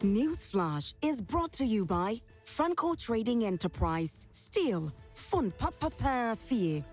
Newsflash is brought to you by Franco Trading Enterprise. Still, fun papa fee.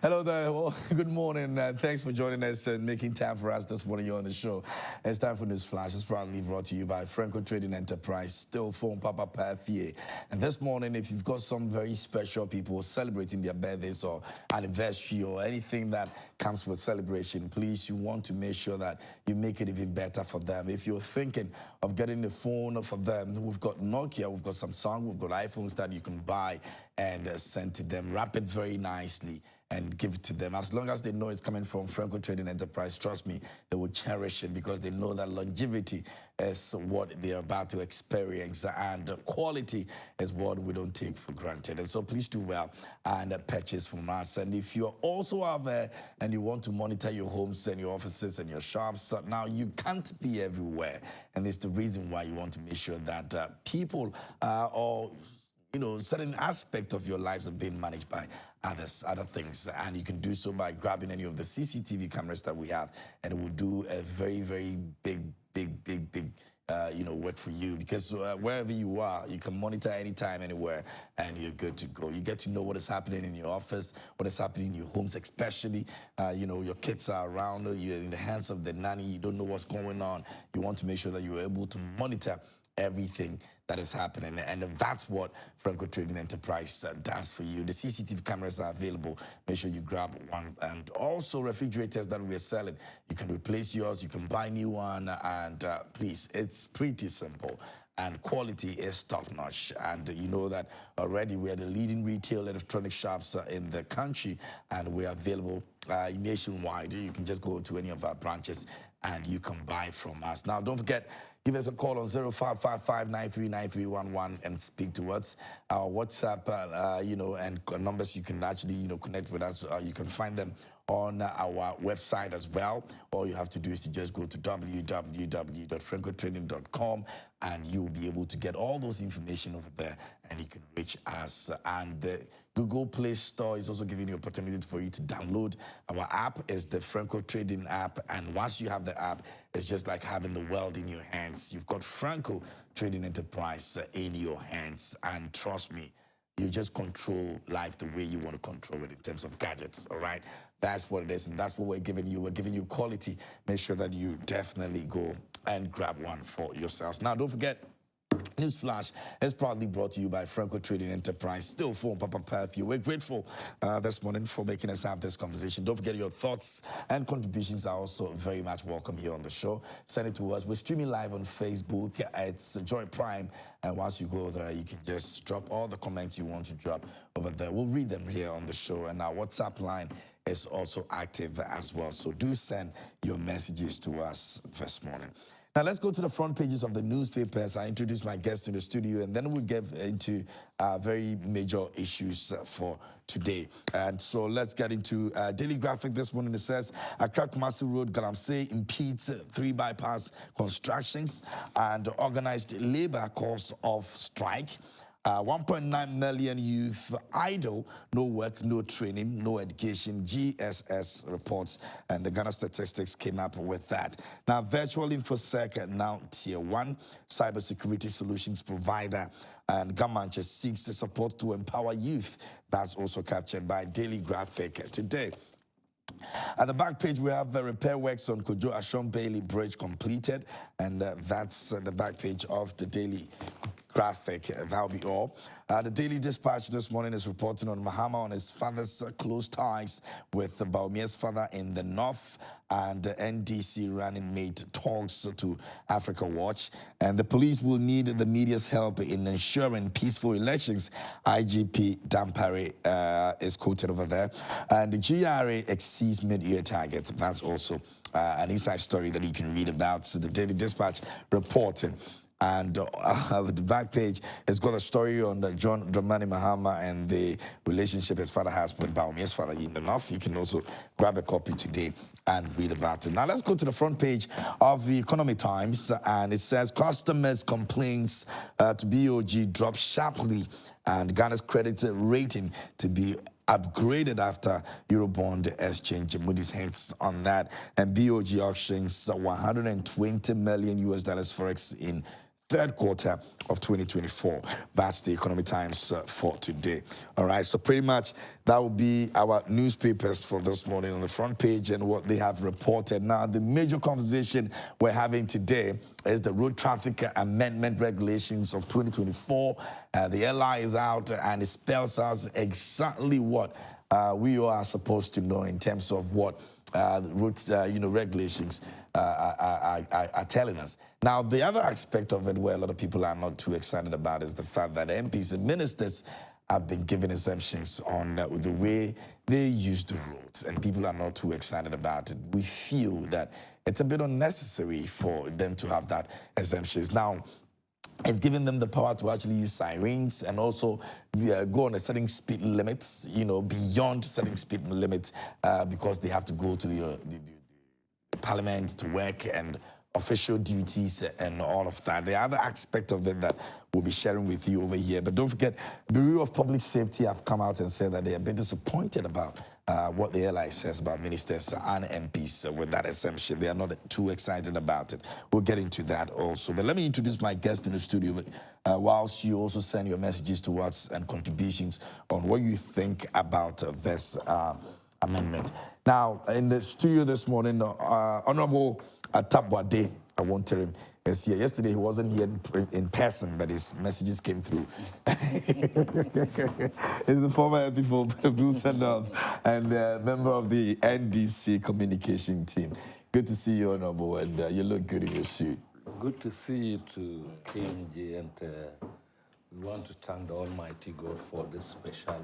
Hello there. Well, good morning. Thanks for joining us and making time for us this morning. You're on the show. It's time for News Flash. It's proudly brought to you by Franco Trading Enterprise, still phone Papa Pathie. And this morning, if you've got some very special people celebrating their birthdays or anniversary or anything that comes with celebration, please, you want to make sure that you make it even better for them. If you're thinking of getting the phone for them, we've got Nokia, we've got Samsung, we've got iPhones that you can buy and send to them. Wrap it very nicely and give it to them. As long as they know it's coming from Franco Trading Enterprise, trust me, they will cherish it because they know that longevity is what they're about to experience and quality is what we don't take for granted. And so please do well and purchase from us. And if you're also out there and you want to monitor your homes and your offices and your shops, now you can't be everywhere. And it's the reason why you want to make sure that people or certain aspect of your lives are being managed by other things. And you can do so by grabbing any of the CCTV cameras that we have, and it will do a very, very big work for you, because wherever you are, you can monitor anytime, anywhere, and you're good to go. You get to know what is happening in your office, what is happening in your homes, especially, your kids are around, you're in the hands of the nanny, you don't know what's going on. You want to make sure that you're able to monitor everything that is happening, and that's what Franco Trading Enterprise does for you. The CCTV cameras are available. Make sure you grab one. And also refrigerators that we're selling, you can replace yours, you can buy a new one, and please, it's pretty simple. And quality is top-notch. And you know that already we are the leading retail electronic shops in the country, and we are available nationwide. You can just go to any of our branches and you can buy from us. Now, don't forget, give us a call on 0555-939311 and speak to us. Our WhatsApp, and numbers you can actually, connect with us. You can find them on our website as well. All you have to do is to just go to www.francotrading.com and you'll be able to get all those information over there, and you can reach us. And the Google Play Store is also giving you opportunity for you to download our app. It's the Franco Trading app, and once you have the app, it's just like having the world in your hands. You've got Franco Trading Enterprise in your hands, and trust me, you just control life the way you want to control it in terms of gadgets, all right? That's what it is, and that's what we're giving you. We're giving you quality. Make sure that you definitely go and grab one for yourselves. Now, don't forget, Newsflash is proudly brought to you by Franco Trading Enterprise. Still phone Papa Pathie. We're grateful this morning for making us have this conversation. Don't forget, your thoughts and contributions are also very much welcome here on the show. Send it to us. We're streaming live on Facebook. It's Joy Prime. And once you go there, you can just drop all the comments you want to drop over there. We'll read them here on the show. And our WhatsApp line is also active as well. So do send your messages to us this morning. Now, let's go to the front pages of the newspapers. I introduce my guest in the studio, and then we'll get into very major issues for today. And so let's get into Daily Graphic this morning. It says, Accra Kumasi Road, Galamsey impedes 3 bypass constructions, and organized labor calls off strike. 1.9 million youth idle, no work, no training, no education, GSS reports, and the Ghana Statistics came up with that. Now, Virtual InfoSec, now Tier 1, cybersecurity solutions provider, and government seeks the support to empower youth. That's also captured by Daily Graphic today. At the back page, we have the repair works on Kojo Ashon Bailey Bridge completed, and that's the back page of the Daily Graphic. That'll be all. The Daily Dispatch this morning is reporting on Mahama on his father's close ties with Baumia's father in the north, and NDC running mate talks to Africa Watch. And the police will need the media's help in ensuring peaceful elections. IGP Dampare is quoted over there. And the GRA exceeds mid-year targets. That's also an inside story that you can read about. So the Daily Dispatch reporting. And the back page has got a story on John Dramani Mahama and the relationship his father has with Bawumia's father, Enough. You can also grab a copy today and read about it. Now let's go to the front page of the Economic Times, and it says customers' complaints to BOG drop sharply, and Ghana's credit rating to be upgraded after Eurobond exchange. Moody's hints on that, and BOG auctions 120 million US dollars forex in third quarter of 2024. That's the Economic Times for today. All right, so pretty much that will be our newspapers for this morning on the front page and what they have reported. Now, the major conversation we're having today is the Road Traffic Amendment Regulations of 2024. The LI is out and it spells out exactly what we are supposed to know in terms of what the road, regulations are telling us. Now, the other aspect of it where a lot of people are not too excited about is the fact that MPs and ministers have been given exemptions on the way they use the roads, and people are not too excited about it. We feel that it's a bit unnecessary for them to have that exemptions. Now, it's giving them the power to actually use sirens and also go on a certain speed limits, beyond certain speed limits, because they have to go to the parliament to work and official duties and all of that. The other aspect of it that we'll be sharing with you over here. But don't forget, Bureau of Public Safety have come out and said that they are a bit disappointed about what the LI says about ministers and MPs with that exemption. They are not too excited about it. We'll get into that also. But let me introduce my guest in the studio, whilst you also send your messages to us and contributions on what you think about this amendment. Now, in the studio this morning, Honorable Atabwade, I won't tell him, is here. Yesterday he wasn't here in person, but his messages came through. He's the former MP for Bilson North and member of the NDC communication team. Good to see you, Honorable, and you look good in your suit. Good to see you too, KMJ, and we want to thank the Almighty God for this special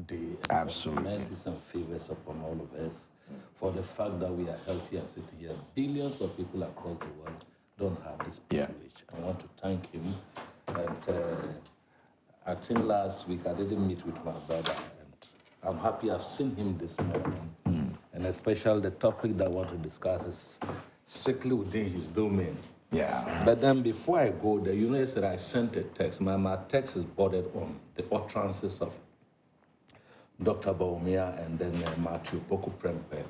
day. Absolutely. For mercies and favors upon all of us, for the fact that we are healthy and sitting here. Billions of people across the world don't have this privilege. I want to thank him. And I think last week I didn't meet with my brother, and I'm happy I've seen him this morning. And especially the topic that I want to discuss is strictly within his domain. Yeah. But then before I go there, yesterday I sent a text. My text is bordered on the utterances of Dr. Bawumia and then Matthew Poku Prempeh.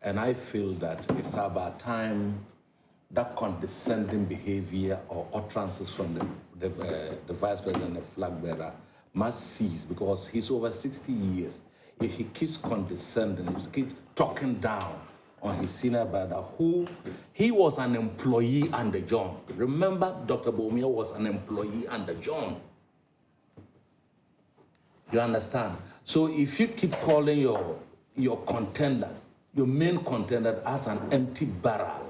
And I feel that it's about time that condescending behavior or utterances from the Vice President, the flag bearer, must cease, because he's over 60 years. If he keeps condescending, he keeps talking down on his senior brother, who he was an employee under John. Remember, Dr. Bawumia was an employee under John. You understand? So if you keep calling your contender, your main contender, as an empty barrel,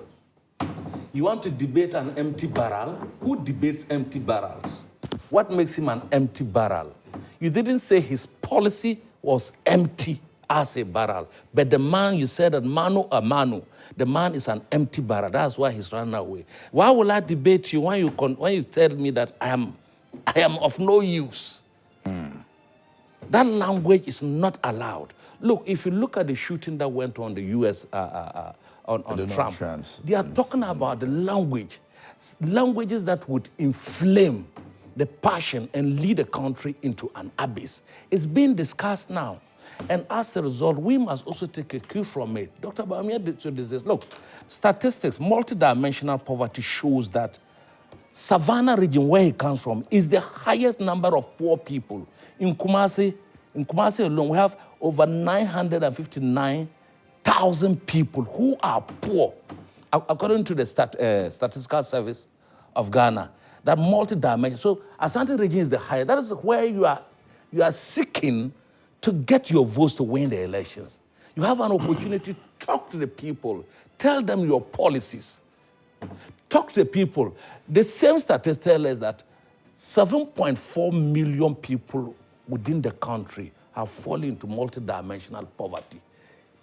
you want to debate an empty barrel? Who debates empty barrels? What makes him an empty barrel? You didn't say his policy was empty as a barrel, but the man, you said that manu a manu, the man is an empty barrel. That's why he's run away. Why will I debate you when you tell me that I am of no use? That language is not allowed. Look, if you look at the shooting that went on the U.S. on Trump, they are talking about the languages that would inflame the passion and lead the country into an abyss. It's being discussed now. And as a result, we must also take a cue from it. Dr. Bawumia did this. Look, statistics, multidimensional poverty shows that Savannah region, where he comes from, is the highest number of poor people. In Kumasi alone, we have over 959,000 people who are poor, according to the Statistical Service of Ghana. That multi-dimensional. So Asante region is the highest. That is where you are seeking to get your votes to win the elections. You have an opportunity to talk to the people, tell them your policies. Talk to the people. The same statistics tell us that 7.4 million people within the country have fallen into multidimensional poverty.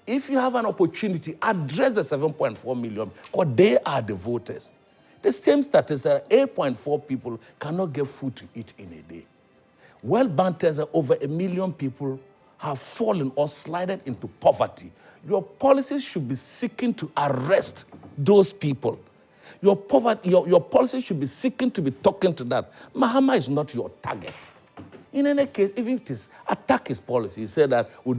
If you have an opportunity, address the 7.4 million, because they are the voters. The same statistics that 8.4 people cannot get food to eat in a day. World Bank tells that over 1 million people have fallen or slided into poverty. Your policies should be seeking to arrest those people. Your policies should be seeking to be talking to that. Mahama is not your target. In any case, even if it is attack his policy, he said that we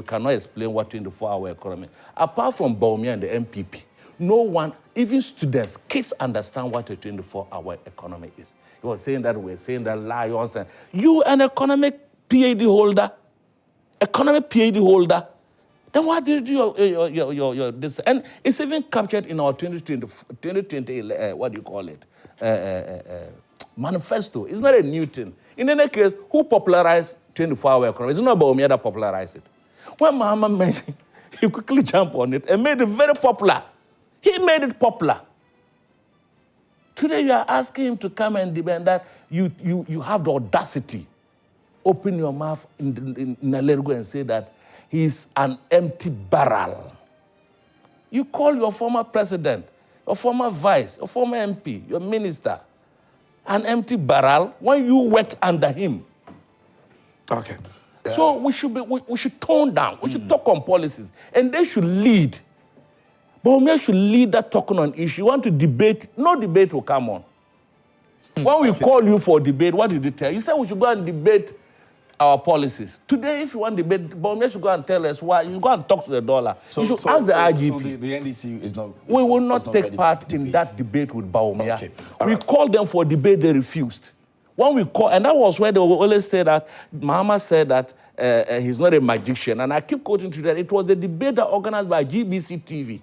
cannot explain what 24-hour economy. Apart from Bawumia and the MPP, no one, even students, kids understand what a 24-hour economy is. He was saying that we're saying that lions and you, an economic PhD holder, then why did you do your this? And it's even captured in our 2020 what do you call it? Manifesto. It's not a new thing. In any case, who popularized 24-hour economy? It's not Bawumia that popularized it. When Mahama mentioned, he quickly jumped on it and made it very popular. He made it popular. Today you are asking him to come and demand that you have the audacity. Open your mouth in Nalergo and say that he's an empty barrel. You call your former president, your former vice, your former MP, your minister, an empty barrel when you worked under him. Okay. So we should tone down. We should talk on policies, and they should lead. Bawumia should lead that talking on issue. You want to debate? No debate will come on. When we call you for debate, what did you tell? You said we should go and debate our policies. Today, if you want to debate, Bawumia should go and tell us why. You should go and talk to the dollar. You should ask the IGP. So the NDC is not... We will not take part in that debate with Bawumia. Okay. We called them for debate, they refused. When we call, and that was where they will always say that Mahama said that he's not a magician. And I keep quoting to that. It was the debate that organized by GBC TV.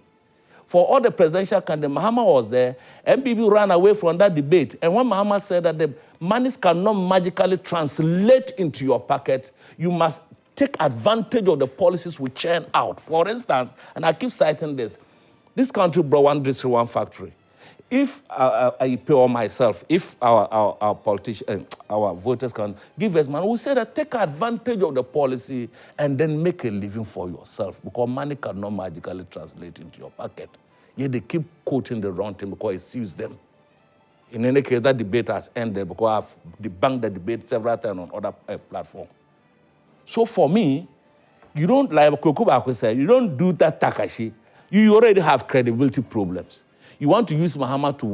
For all the presidential candidates, Mahama was there. MPP ran away from that debate. And when Mahama said that the monies cannot magically translate into your pocket, you must take advantage of the policies we churn out. For instance, and I keep citing this country brought one district, one factory. If I pay or myself, if our politicians, our voters can give us money, we say that take advantage of the policy and then make a living for yourself, because money cannot magically translate into your pocket. Yet they keep quoting the wrong thing because it suits them. In any case, that debate has ended because I've debunked the debate several times on other platforms. So for me, you don't, like Kokubaku said, you don't do that Takashi. You already have credibility problems. You want to use Mahama to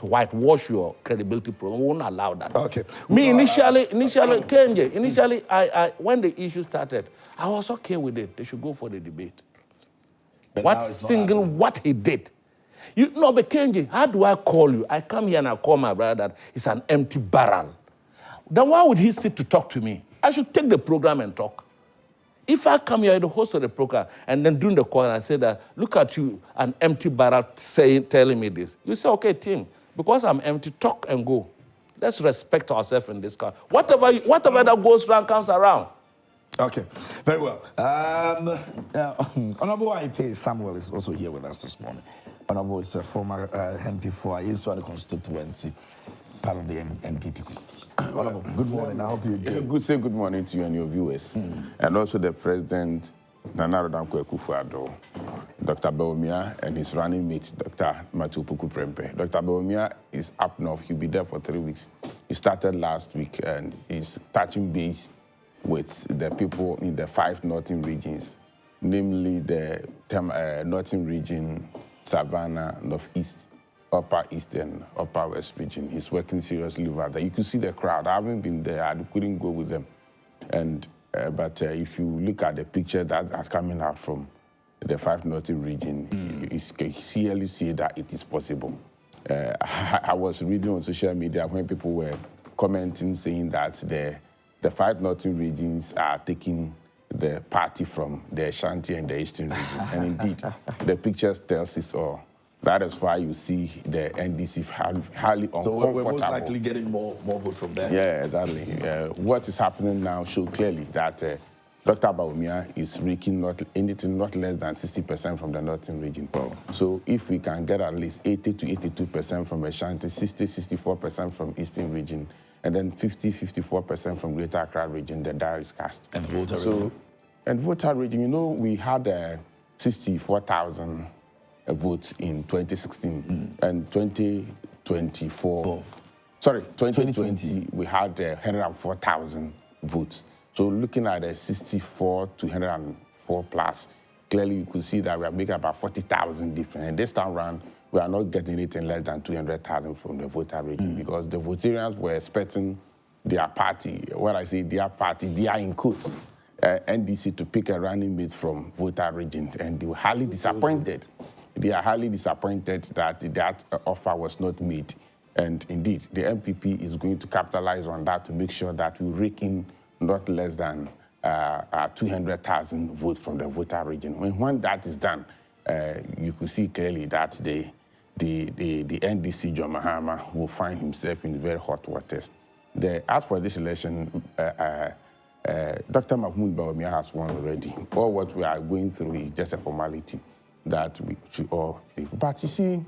whitewash your credibility problem. We won't allow that. Okay. Me, initially, Kenji, I when the issue started, I was okay with it. They should go for the debate. But what he did. But Kenji, how do I call you? I come here and I call my brother that he's an empty barrel. Then why would he sit to talk to me? I should take the program and talk. If I come here, the host of the program, and then during the call, and I say that, look at you, an empty barrel telling me this. You say, okay, team, because I'm empty, talk and go. Let's respect ourselves in this country. Whatever that goes around comes around. Okay, very well. Honorable IP Samuel is also here with us this morning. Honorable is a former MP for Ayesu constituency, part of the NPP. Honorable, good morning. I hope you're good. Good morning to you and your viewers, and also the President Nana Addo Dankwa Akufo-Addo, Dr. Bawumia, and his running mate, Dr. Matthew Opoku Prempeh. Dr. Bawumia is up north. He'll be there for 3 weeks. He started last week, and he's touching base with the people in the 5 northern regions, namely the northern region, Savannah, Northeast, Upper East, and Upper West region. He's working seriously over there. You could see the crowd. I haven't been there. I couldn't go with them. And but if you look at the picture that's coming out from the 5 northern region, you can clearly see that it is possible. I was reading on social media when people were commenting, saying that the 5 northern regions are taking the party from the Ashanti and the Eastern region. And indeed, the pictures tells us all. That is why you see the NDC highly uncomfortable. So we're most likely getting more votes from there. Yeah, exactly. What is happening now shows clearly that Dr. Bawumia is raking not less than 60% from the northern region. Oh. So if we can get at least 80 to 82% from Ashanti, 64% from Eastern region, and then 54% from Greater Accra region, the die is cast. And voter region? And voter region, we had 64,000 votes in 2016 and 2024. Sorry, 2020 we had 104,000 votes. So looking at the 64 to 104 plus, clearly you could see that we are making about 40,000 different. And this time around, we are not getting anything less than 200,000 from the voter regime because the Votarians were expecting their party, when I say their party, they are in quotes, NDC to pick a running mate from voter region, and they were highly disappointed. They are highly disappointed that offer was not made. And indeed, the MPP is going to capitalize on that to make sure that we rake in not less than 200,000 votes from the voter region. When that is done, you could see clearly that the NDC, John Mahama, will find himself in very hot waters. As for this election, Dr. Mahmoud Bawumia has won already. All what we are going through is just a formality that we should all live. But you see,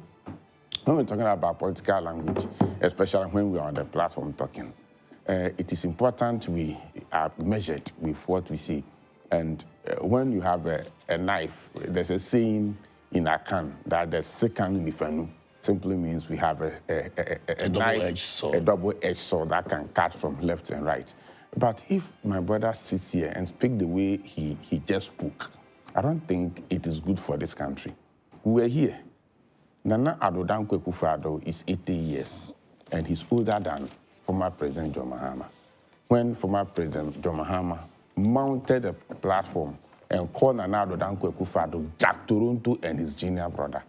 when we're talking about political language, especially when we are on the platform talking, it is important we are measured with what we see. And when you have a knife, there's a saying in Akan that the second nifanu simply means we have a knife, a double-edged sword that can cut from left and right. But if my brother sits here and speaks the way he just spoke, I don't think it is good for this country. We're here. Nana Addo Dankwa Akufo-Addo is 80 years, and he's older than former President John Mahama. When former President John Mahama mounted a platform and called Nana Addo Dankwa Akufo-Addo Jack Toronto and his junior brother,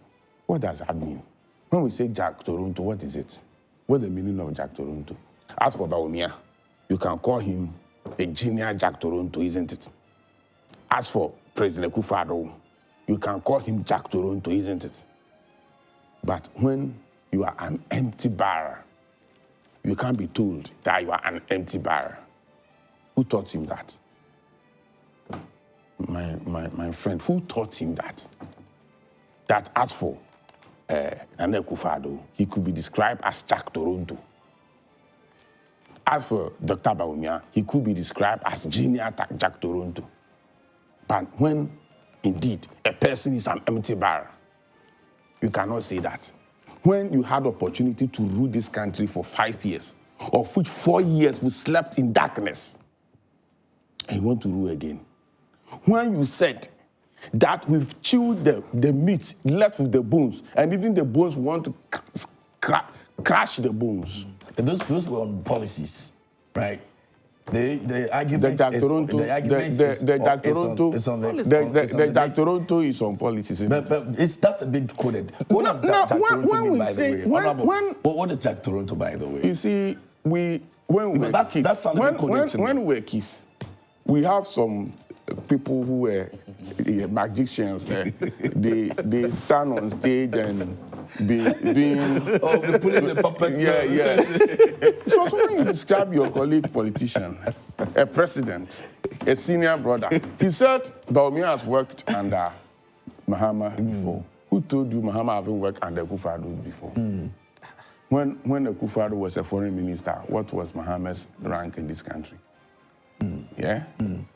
what does that mean? When we say Jack Toronto, what is it? What's the meaning of Jack Toronto? As for Bawumia, you can call him a junior Jack Toronto, isn't it? As for President Akufo-Addo, you can call him Jack Toronto, isn't it? But when you are an empty barrel, you can't be told that you are an empty barrel. Who taught him that? My friend, who taught him that? That as for Nana Akufo-Addo, he could be described as Jack Toronto. As for Dr. Bawumia, he could be described as junior Jack Toronto. But when, indeed, a person is an empty barrel, you cannot say that. When you had opportunity to rule this country for 5 years, of which 4 years we slept in darkness, and you want to rule again. When you said that we've chewed the meat, left with the bones, and even the bones want to crash the bones. And those were on policies, right? The argument Toronto is on policies. But that's a bit coded. What does Jack Toronto mean, by the way? What is Jack Toronto, by the way? You see, when we were kids, we have some people who were magicians. They stand on stage and being they're pulling the puppets. Yeah. So when you describe your colleague politician, a president, a senior brother, he said Bawumia has worked under Mahama before. Who told you Mahama haven't worked under Akufo-Addo before? When Akufo-Addo was a foreign minister, what was Mahama's rank in this country? Yeah?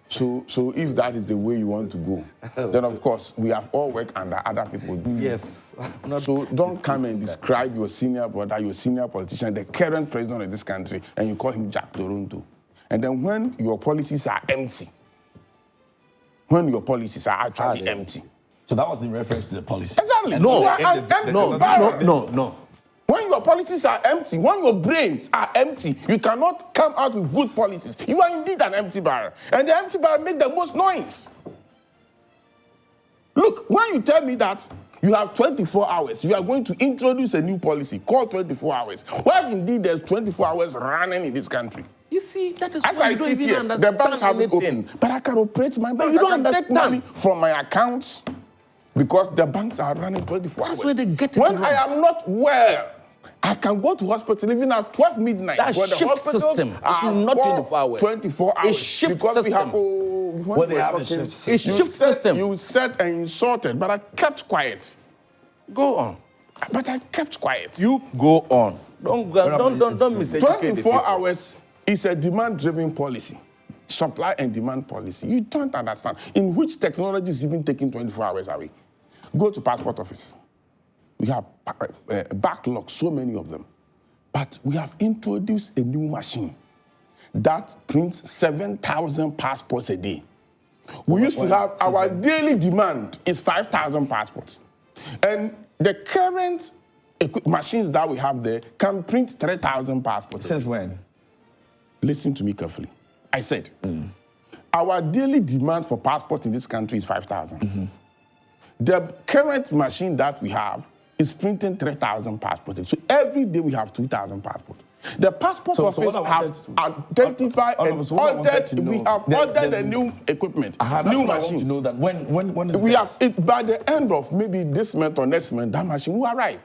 So if that is the way you want to go, then of course we have all worked under other people. Yes. So don't come and describe your senior brother, your senior politician, the current president of this country, and you call him Jack Toronto. And then when your policies are empty, when your policies are actually empty. So that was in reference to the policy. Exactly. No. When your policies are empty, when your brains are empty, you cannot come out with good policies. You are indeed an empty barrel. And the empty barrel makes the most noise. Look, when you tell me that you have 24 hours, you are going to introduce a new policy called 24 hours. Well, indeed, there's 24 hours running in this country. You see, that is as why I you don't sit even here, understand the banks have been anything. open, but I can operate my bank. you don't I can take understand. money from my accounts because the banks are running 24 hours. That's where they get it When wrong. I am not well, I can go to hospital even at 12 midnight. That but the shift hospitals system. It's are not 24 hours. 24 hours. A shift because system. We have, What they have is shift system. It's shift system. You said and insulted, but I kept quiet. Go on. But I kept quiet. You go on. Don't miseducate the 24 people. hours is a demand-driven policy. Supply and demand policy. You don't understand. In which technology is even taking 24 hours away? Go to passport office. We have backlogs, so many of them. But we have introduced a new machine that prints 7,000 passports a day. We used to have, our daily demand is 5,000 passports. And the current machines that we have there can print 3,000 passports. Since when? Listen to me carefully. I said, our daily demand for passports in this country is 5,000. The current machine that we have is printing 3,000 passports. So every day we have 2,000 passports. The passport office have identified and ordered. We have ordered a new equipment, new machine. I want to know that when is we this? have it by the end of maybe this month or next month. That machine will arrive.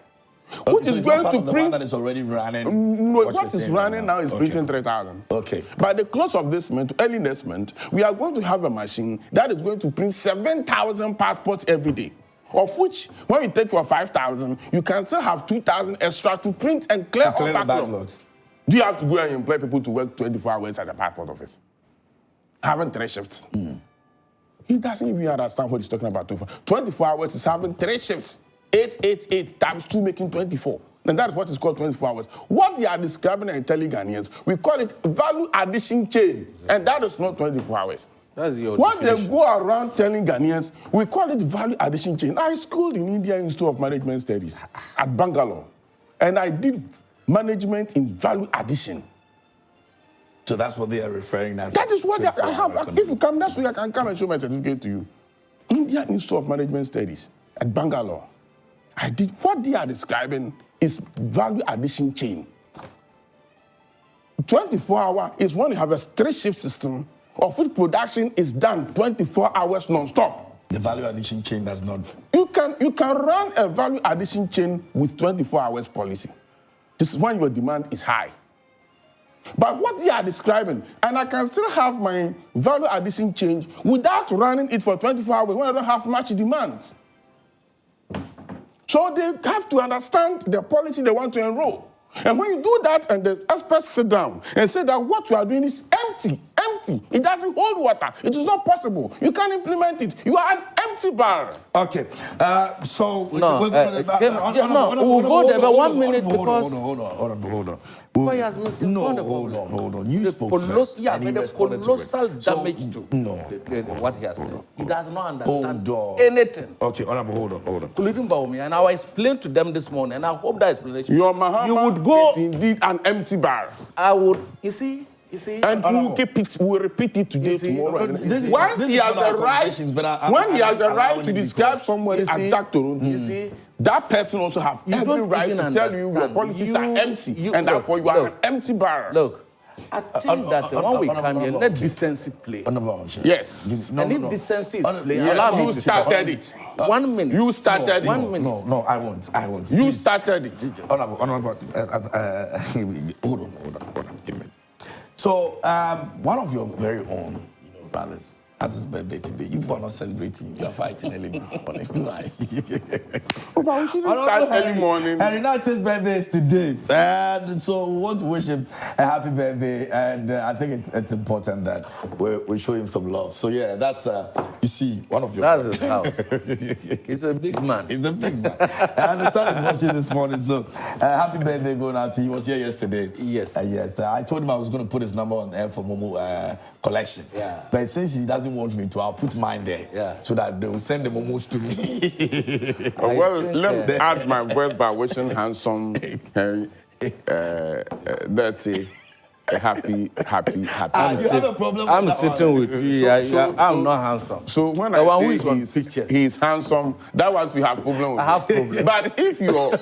Okay, Which so is it's going not part to of the print. one that is already running. No, what is running now is okay. printing 3,000. Okay. By the close of this month, early next month, we are going to have a machine that is going to print 7,000 passports every day. Of which, when you take your 5,000, you can still have 2,000 extra to print and clear all the backlogs. Do you have to go and employ people to work 24 hours at the passport office? Having 3 shifts. He doesn't even understand what he's talking about. 24 hours is having 3 shifts. 8 times 2 making 24. And that's what is called 24 hours. What they are describing and telling Ghanaians, we call it value addition chain. And that is not 24 hours. That's your What definition. they go around telling Ghanaians, we call it value addition chain. I schooled in India Institute of Management Studies at Bangalore. And I did management in value addition. So that's what they are referring as. That is what I have. If you come next week, I can come and show my certificate to you. Indian Institute of Management Studies at Bangalore. I did what they are describing is value addition chain. 24-hour is when you have a 3-shift system of which production is done 24 hours non-stop. The value addition chain does not. You can run a value addition chain with 24 hours policy. This is when your demand is high. But what they are describing, and I can still have my value addition chain without running it for 24 hours when I don't have much demand. So they have to understand the policy they want to enroll. And when you do that and the experts sit down and say that what you are doing is empty, it doesn't hold water, it is not possible, you can't implement it, you are an empty barrel. Okay, so... No, we'll go there, but 1 minute because... Hold on. Why has made hold on. You spoke first and he responded to it. Colossal damage to what he has said. He does not understand anything. Okay, hold on. And I will explain to them this morning, and I hope that explanation... Your Muhammad you would go, is indeed an empty barrel. I would... You see... And we'll keep it, we'll repeat it today, tomorrow. Once he has the right to describe somebody as Jack Toronto, that person also has every right to tell you your policies are empty, and therefore you are an empty barrel. Look, I think that when we come here, let decency play. Yes. And if decency is playing, allow me you to started it. 1 minute. You started it. 1 minute. No, I won't. You started it. Hold on. Give me. So, one of your very own, brothers, has his birthday today. You are not celebrating. You are fighting early this morning. Why? But we shouldn't start early morning. And Renata's birthday is today. And so we want to wish him a happy birthday. And I think it's important that we show him some love. So, yeah, that's, you see, one of your... That's his house. He's a big man. He's a big man. I understand he's watching this morning. So, happy birthday going out to you. He was here yesterday. Yes. Yes. I told him I was going to put his number on air for Momo collection. Yeah. But since he doesn't want me to, I'll put mine there. Yeah. So that they will send the momos to me. Well, let me add my voice by wishing handsome Henry Dirty a happy. You have a problem I'm with that sitting one. with you. I'm not handsome. So when The one who I is say on pictures. he's handsome, that one we have problem with. I have problem. But if your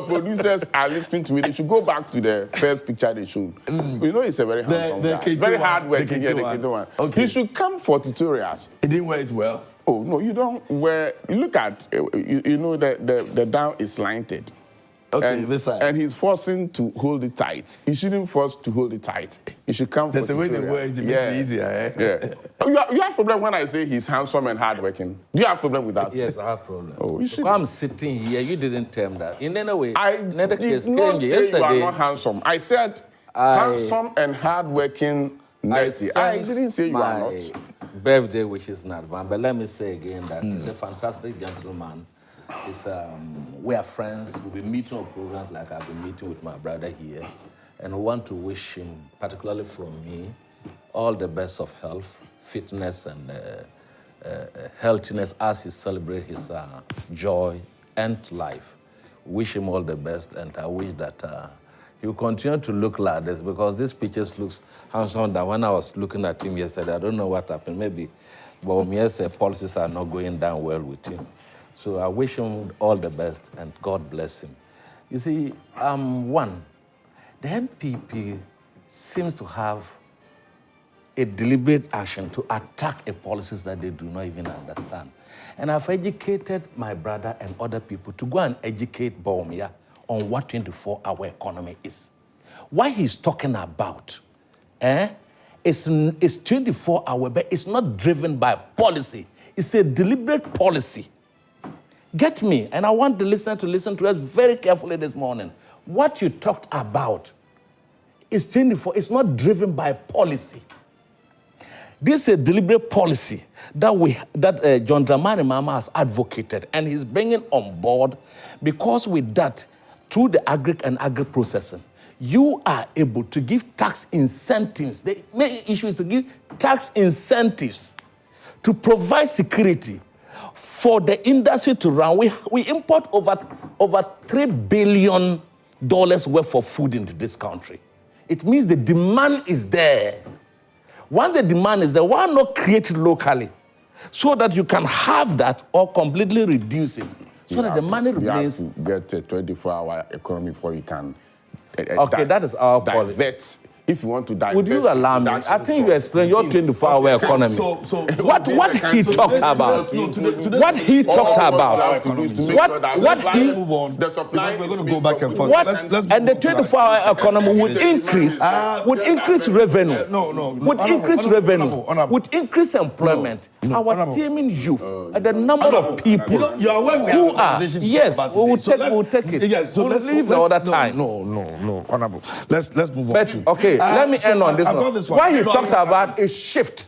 producers are listening to me, they should go back to the first picture they showed. You know he's a very handsome guy. K2 Very one. hardworking. The The K2 one. Okay. He should come for tutorials. He didn't wear it well. Oh, no, you don't wear... Look at... You know the down is slanted. Okay, And, this side. and he's forcing to hold it tight. He shouldn't force to hold it tight. He should come That's for the way they tutorial. wear it. It makes it easier, eh? Yeah. You have problem when I say he's handsome and hardworking. Do you have problem with that? Yes, I have problem. Oh, you should. I'm sitting here. You didn't tell me that. In any way, I in other did case, not say yesterday, you are not handsome. I said handsome and hardworking. I didn't say you are not. Birthday wishes in advance, but let me say again that he's a fantastic gentleman, We are friends. We'll be meeting on programs like I've been meeting with my brother here. And we want to wish him, particularly from me, all the best of health, fitness, and healthiness as he celebrates his joy and life. Wish him all the best, and I wish that he will continue to look like this, because this pictures looks handsome. That when I was looking at him yesterday, I don't know what happened. Maybe Bawumia's policies are not going down well with him. So I wish him all the best, and God bless him. You see, one, the MPP seems to have a deliberate action to attack a policies that they do not even understand. And I've educated my brother and other people to go and educate Bawumia on what 24-hour economy is. What he's talking about is 24-hour, but it's not driven by policy. It's a deliberate policy. Get me, and I want the listener to listen to us very carefully this morning. What you talked about is 24, it's not driven by policy. This is a deliberate policy that John Dramani Mahama has advocated, and he's bringing on board, because with that, through the agri-processing, you are able to give tax incentives. The main issue is to give tax incentives to provide security for the industry to run. We import over $3 billion worth of food into this country. It means the demand is there. Once the demand is there, why not create it locally so that you can have that or completely reduce it so that the money remains? You have to get a 24-hour economy before you can. Okay, that is our policy. If you want to divert, would you allow me? I think you explain your 24-hour economy. What he talked about. What he talked about. What he move on. The supply. We're going to go back and forth. And the 24-hour economy would increase. Would increase revenue. Would increase revenue. Would increase employment. Our teeming youth and the number of people you are aware who are. Yes, we will take it. Yes, we'll leave the other time. No, Honorable. Let's move on. But okay. Let me end on this one. What he talked about is shift.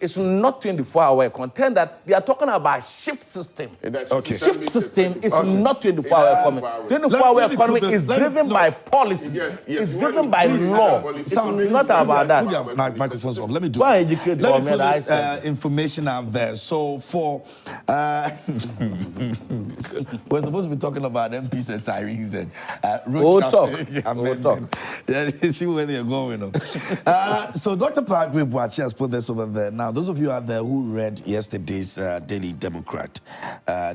It's not 24-hour content that they are talking about shift system. Okay. Shift system is not 24-hour economy. 24-hour economy is driven by policy. It's driven by law. It's not about that. Put your microphones off. Let me do Go and educate Let me put this information out there. So for we're supposed to be talking about MPs and sirens and we'll talk. See where they're going. So Dr. Padre Boakye has put this over there. Now, those of you out there who read yesterday's Daily Democrat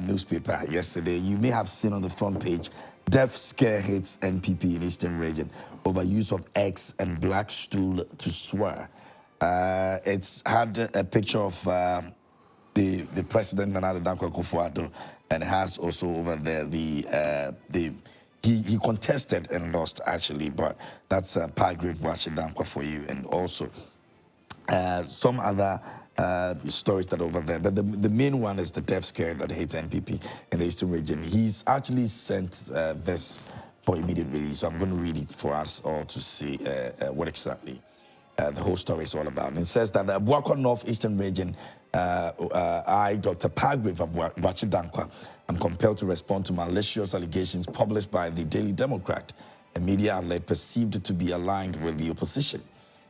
newspaper yesterday, you may have seen on the front page, death scare hits NPP in Eastern Region over use of X and black stool to swear. It's had a picture of the president, Nana Dankwa Akufo-Addo, and has also over there he contested and lost actually, but that's Padre Boakye Dankwa for you, and also some other stories that are over there. But the main one is the death scare that hits NPP in the Eastern Region. He's actually sent this for immediate release, so I'm going to read it for us all to see what exactly the whole story is all about. And it says that Abuakwa North Eastern Region, I, Dr. Padre Boakye Dankwa, am compelled to respond to malicious allegations published by the Daily Democrat, a media outlet perceived to be aligned with the opposition.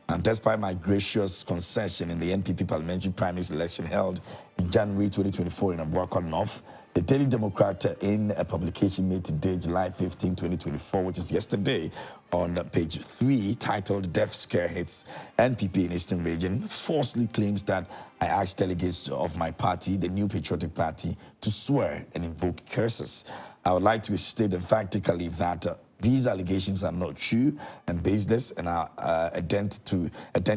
And despite my gracious concession in the NPP parliamentary primary election held in January 2024 in Abuakwa North, the Daily Democrat, in a publication made today, July 15, 2024, which is yesterday, on page 3, titled Death Scare Hits NPP in Eastern Region, falsely claims that I asked delegates of my party, the New Patriotic Party, to swear and invoke curses. I would like to state emphatically that these allegations are not true and baseless, and are a dent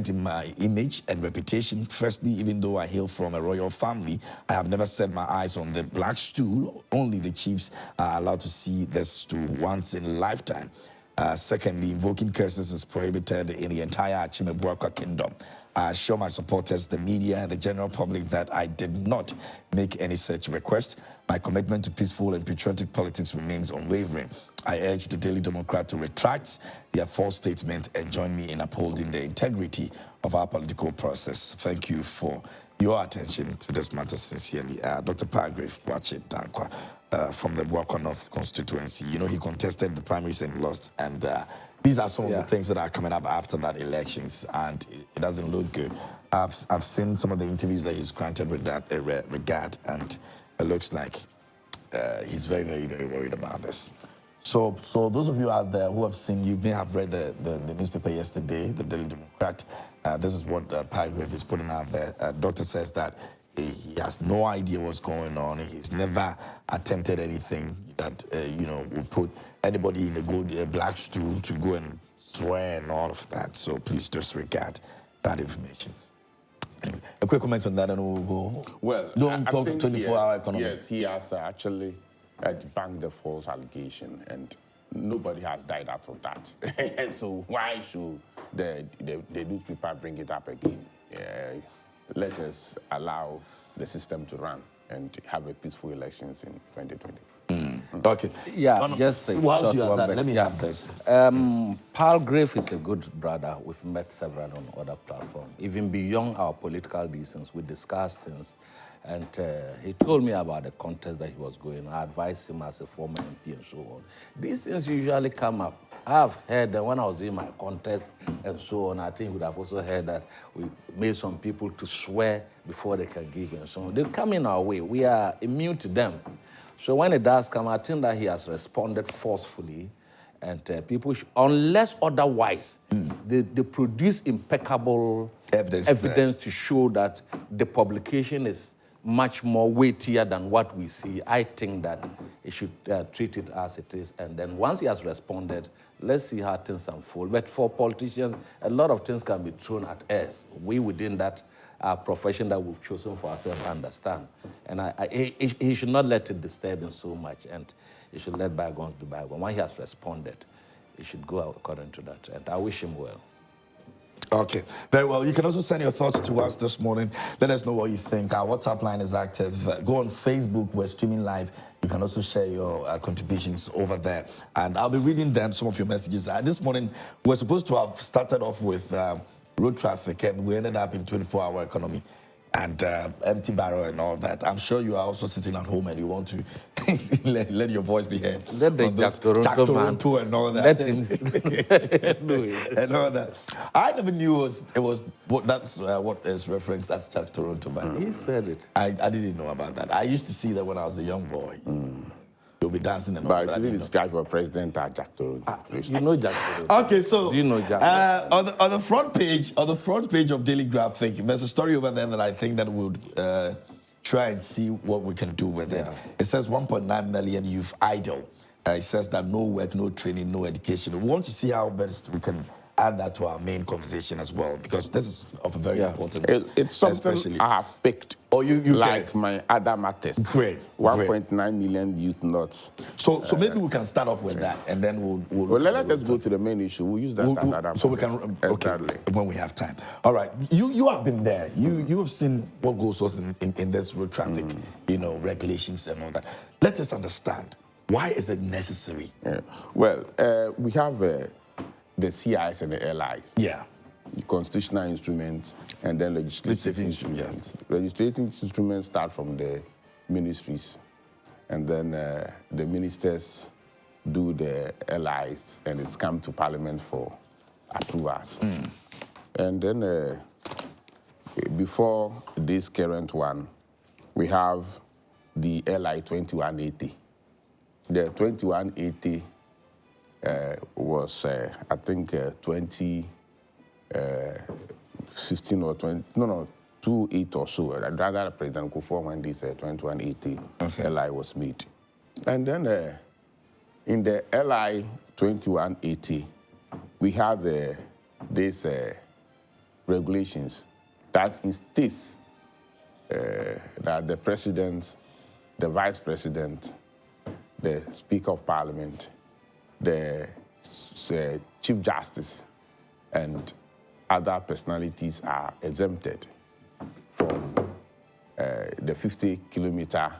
in my image and reputation. Firstly, even though I hail from a royal family, I have never set my eyes on the black stool. Only the chiefs are allowed to see this stool once in a lifetime. Secondly, invoking curses is prohibited in the entire Achime-Boakwa kingdom. I assure my supporters, the media, and the general public that I did not make any such request. My commitment to peaceful and patriotic politics remains unwavering. I urge the Daily Democrat to retract their false statement and join me in upholding the integrity of our political process. Thank you for your attention to this matter sincerely. Dr. Padre Boakye Dankwa. from the Buakonof constituency. You know, he contested the primaries and lost. And these are some of the things that are coming up after that elections, and it doesn't look good. I've seen some of the interviews that he's granted with that regard, and it looks like he's very, very, very worried about this. So those of you out there who have seen, you may have read the newspaper yesterday, the Daily Democrat. This is what Palgrave is putting out there. Doctor says that he has no idea what's going on. He's never attempted anything that, you know, would put anybody in a good black stool to go and swear and all of that. So please disregard that information. Anyway, a quick comment on that and we'll go. Well, don't talk 24-hour economy. Yes, he has actually debunked the false allegation, and nobody has died out of that. So why should the newspaper bring it up again? Let us allow the system to run and have a peaceful elections in 2020. Okay. Yeah, just a short one. Let me have this. Palgrave is a good brother. We've met several on other platforms. Even beyond our political reasons, we discussed things. And he told me about the contest that he was going. I advised him as a former MP and so on. These things usually come up. I've heard that when I was in my contest and so on, I think you would have also heard that we made some people to swear before they can give and so on. They come in our way. We are immune to them. So when it does come, I think that he has responded forcefully, and people, unless otherwise, they produce impeccable evidence to show that the publication is much more weightier than what we see. I think that he should treat it as it is, and then once he has responded, let's see how things unfold. But for politicians, a lot of things can be thrown at us. We within that profession that we've chosen for ourselves understand. And he should not let it disturb him so much, and he should let bygones be bygones. When he has responded, he should go out according to that, and I wish him well. Okay, very well. You can also send your thoughts to us this morning. Let us know what you think. Our WhatsApp line is active. Go on Facebook. We're streaming live. You can also share your contributions over there. And I'll be reading them, some of your messages. This morning, we're supposed to have started off with road traffic, and we ended up in 24-hour economy and empty barrel and all that. I'm sure you are also sitting at home and you want to let your voice be heard. Let the Jack Toronto and all that. Let him do it. And all that. I never knew it was that's what is referenced as Jack Toronto, man. He said it. I didn't know about that. I used to see that when I was a young boy. You'll be dancing and all But that. if you describe for president as Jack Toronto. You know Jack Toronto. Okay, so Do you know Jack? on the front page of Daily Graphic, there's a story over there that I think that would try and see what we can do with it. It says 1.9 million youth idle. It says that no work, no training, no education. We want to see how best we can add that to our main conversation as well, because this is of a very important. It's something I have picked. Oh, you like can. my other matters. Great. 1.9 million youth nuts. So maybe we can start off with that, and then we'll let us go to the main issue. We'll use that as other so we can when we have time. All right, you have been there. You have seen what goes on in this road traffic, regulations and all that. Let us understand, why is it necessary? Well, we have the CIs and the LIs. Yeah. The constitutional instruments and then legislative instruments. Legislative instruments start from the ministries, and then the ministers do the LIs, and it's come to Parliament for approvals. And then before this current one, we have the LI 2180. The 2180 was, I think, 2015 or 28 or so. Rather, President Kufuor when this 2180 LI was made. And then in the LI 2180, we have these regulations that instates that the president, the vice president, the Speaker of Parliament, the Chief Justice, and other personalities are exempted from the 50-kilometer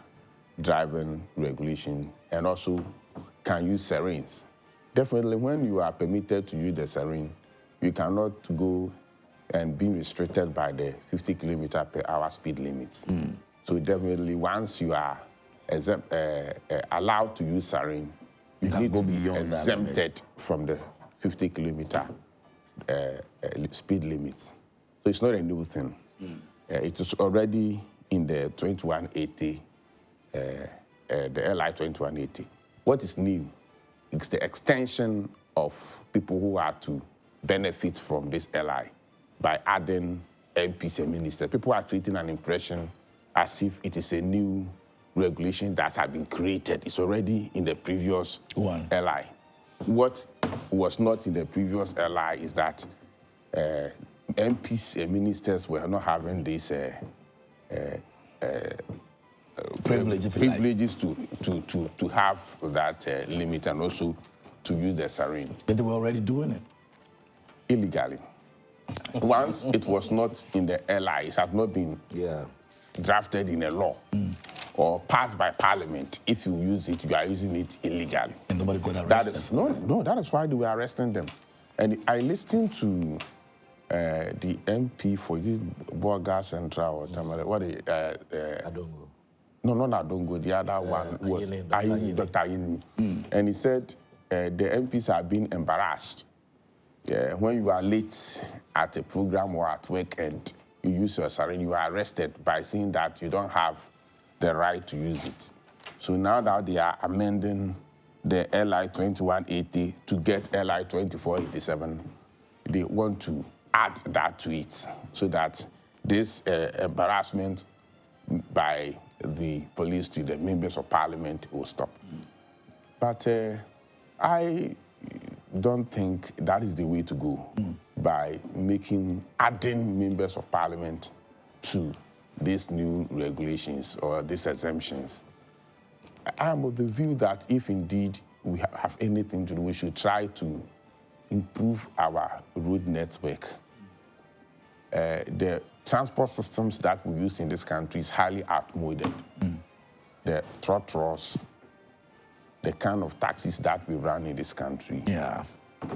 driving regulation, and also can use sirens. Definitely, when you are permitted to use the siren, you cannot go and be restricted by the 50 kilometer per hour speed limits. So definitely, once you are allowed to use sarin, you can't need go to be beyond that exempted limit. from the 50-kilometer speed limits. So it's not a new thing. It is already in the 2180, the LI 2180. What is new is the extension of people who are to benefit from this LI by adding MPs and ministers. People are creating an impression as if it is a new regulation that has been created. It's already in the previous one LI. What was not in the previous LI is that MPs and ministers were not having this privileges to have that limit and also to use the sarin. But they were already doing it. Illegally. Once it was not in the LI, it has not been drafted in a law or passed by parliament. If you use it, you are using it illegally. And nobody got arrested. That is why they were arresting them. And I listened to the MP for Borga Central or Tamale. Adongo. No, not Adongo. The other one was Dr. Ayini. And he said the MPs are being embarrassed. When you are late at a program or at work and you use your sarin, you are arrested by saying that you don't have the right to use it. So now that they are amending the LI 2180 to get LI 2487, they want to add that to it so that this embarrassment by the police to the members of parliament will stop. But I don't think that is the way to go by adding members of parliament to these new regulations or these exemptions. I am of the view that if indeed we have anything to do, we should try to improve our road network. The transport systems that we use in this country is highly outmoded. The trotros, the kind of taxis that we run in this country.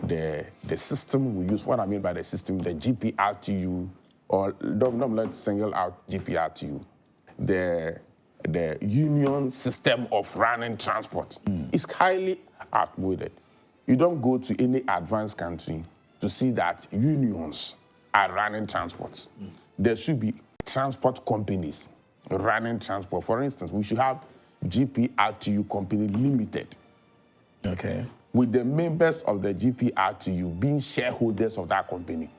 The system we use, what I mean by the system, the GPRTU, or don't let single out GPRTU, the union system of running transport is highly outmoded. You don't go to any advanced country to see that unions are running transports. There should be transport companies running transport. For instance, we should have GPRTU Company Limited. Okay. With the members of the GPRTU being shareholders of that company.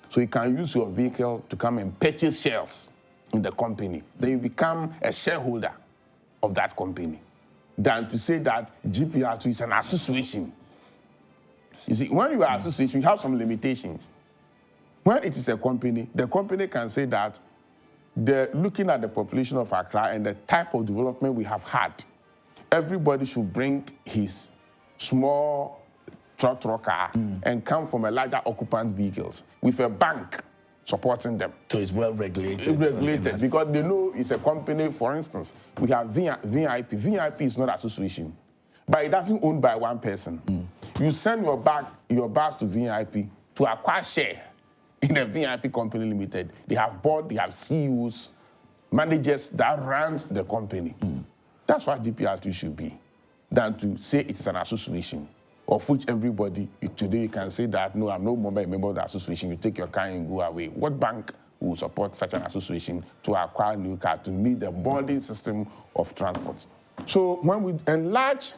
So you can use your vehicle to come and purchase shares in the company. Then you become a shareholder of that company. Than to say that GPRTU is an association. You see, when you are an association, you have some limitations. When it is a company, the company can say that looking at the population of Accra and the type of development we have had, everybody should bring his small truck car and come from a larger occupant vehicles with a bank supporting them. So it's well regulated. It's regulated because they know it's a company. For instance, we have VIP. VIP is not association, but it doesn't own by one person. You send your bus to VIP to acquire share in a VIP company limited. They have board, they have CEOs, managers that runs the company. That's what GPRTU should be, than to say it is an association, of which everybody, today you can say that, no, I'm no more a member of the association, you take your car and go away. What bank will support such an association to acquire a new car to meet the bonding system of transport? So when we enlarge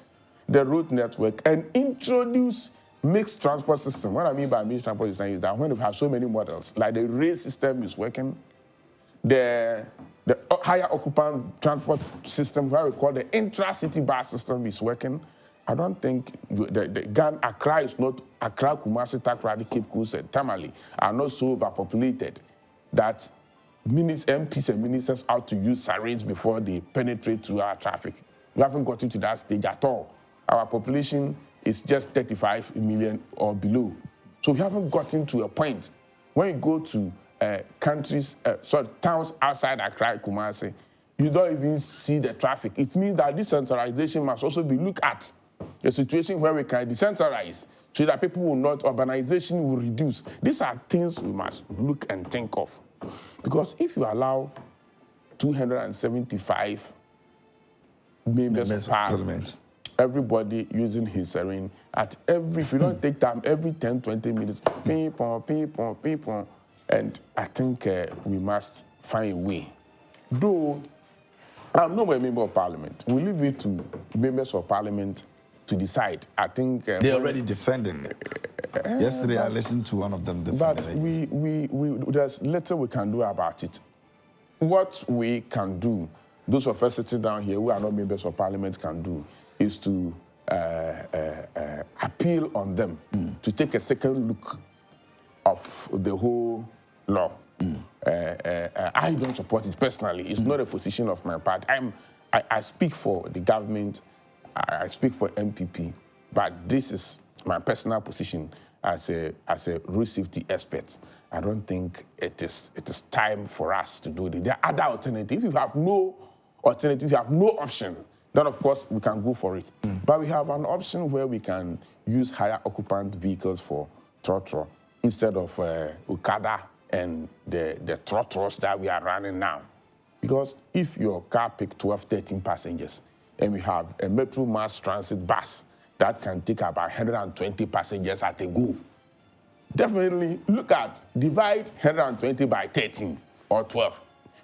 the road network and introduce mixed transport system, what I mean by mixed transport system is that when we have so many models, like the rail system is working, the higher occupant transport system, what we call the intra-city bus system is working, I don't think the Accra is not, Accra, Kumasi, Takoradi, Cape Coast, and Tamale are not so overpopulated that MPs and ministers ought to use sirens before they penetrate through our traffic. We haven't gotten to that stage at all. Our population is just 35 million or below. So we haven't gotten to a point. When you go to towns outside Accra, Kumasi, you don't even see the traffic. It means that decentralization must also be looked at. A situation where we can decentralize so that people will not, urbanization will reduce. These are things we must look and think of. Because if you allow 275 members of parliament. Everybody using his siren at every, if you don't take time, every 10, 20 minutes, ping, pong, ping, pong, ping, pong. And I think we must find a way. Though I'm not a member of parliament, we leave it to members of parliament to decide. I think they're already defending it. Yesterday, I listened to one of them defending but there's little we can do about it. What we can do, those of us sitting down here who are not members of parliament can do, is to appeal on them to take a second look of the whole law. I don't support it personally. It's not a position of my part. I speak for the government. I speak for MPP, but this is my personal position as a road safety expert. I don't think it is time for us to do it. There are other alternatives. If you have no alternative, if you have no option, then of course we can go for it. But we have an option where we can use higher occupant vehicles for trotro instead of Okada and the trotters that we are running now. Because if your car picks 12, 13 passengers, and we have a Metro Mass Transit bus that can take about 120 passengers at a go, definitely divide 120 by 13 or 12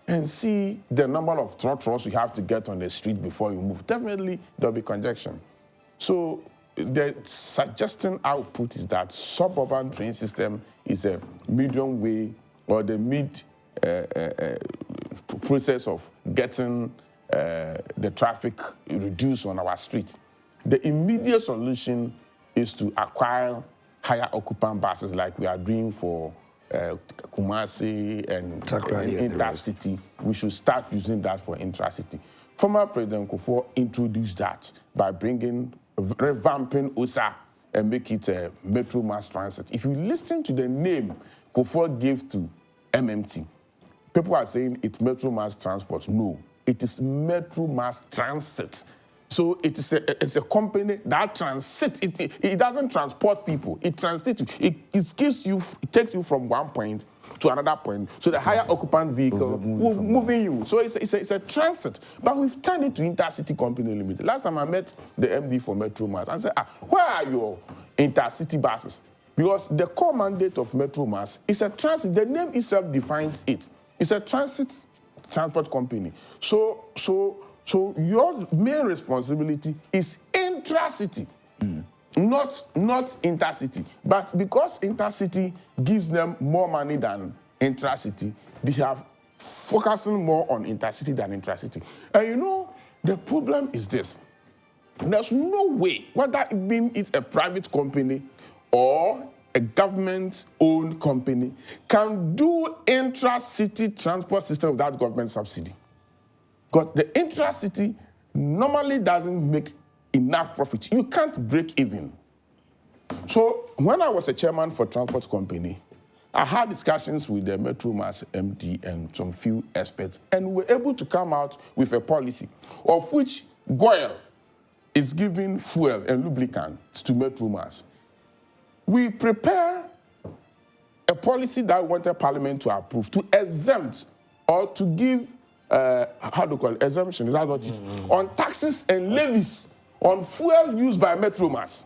and see the number of trotters you have to get on the street before you move. Definitely there'll be congestion. So the suggestion output is that suburban train system is a medium way or the mid process of getting the traffic reduced on our street. The immediate solution is to acquire higher occupant buses like we are doing for Kumasi and Intercity. We should start using that for Intracity. Former President Kufuor introduced that by revamping OSA and make it a Metro Mass Transit. If you listen to the name Kufuor gave to MMT, people are saying it's Metro Mass Transport. No, it is Metro Mass Transit. So it's a company that transits. It doesn't transport people. It transits. It takes you from one point to another point. So the higher occupant vehicle will moving you. So it's a transit. But we've turned it to Intercity Company Limited. Last time I met the MD for Metro Mass and said, where are your Intercity buses? Because the core mandate of Metro Mass is a transit. The name itself defines it. It's a transit transport company. So your main responsibility is Intracity, not Intercity. But because Intercity gives them more money than Intracity, they have focusing more on Intercity than Intracity. And you know, the problem is this. There's no way, whether it being a private company or a government-owned company, can do intra-city transport system without government subsidy. Because the intra-city normally doesn't make enough profit. You can't break even. So when I was a chairman for transport company, I had discussions with the Metro Mass MD and some few experts, and we were able to come out with a policy of which GOIL is giving fuel and lubricants to Metro Mass. We prepare a policy that we wanted Parliament to approve, to exempt or to give, how do you call it, exemption, is that what it is? On taxes and levies on fuel used by Metro Mass.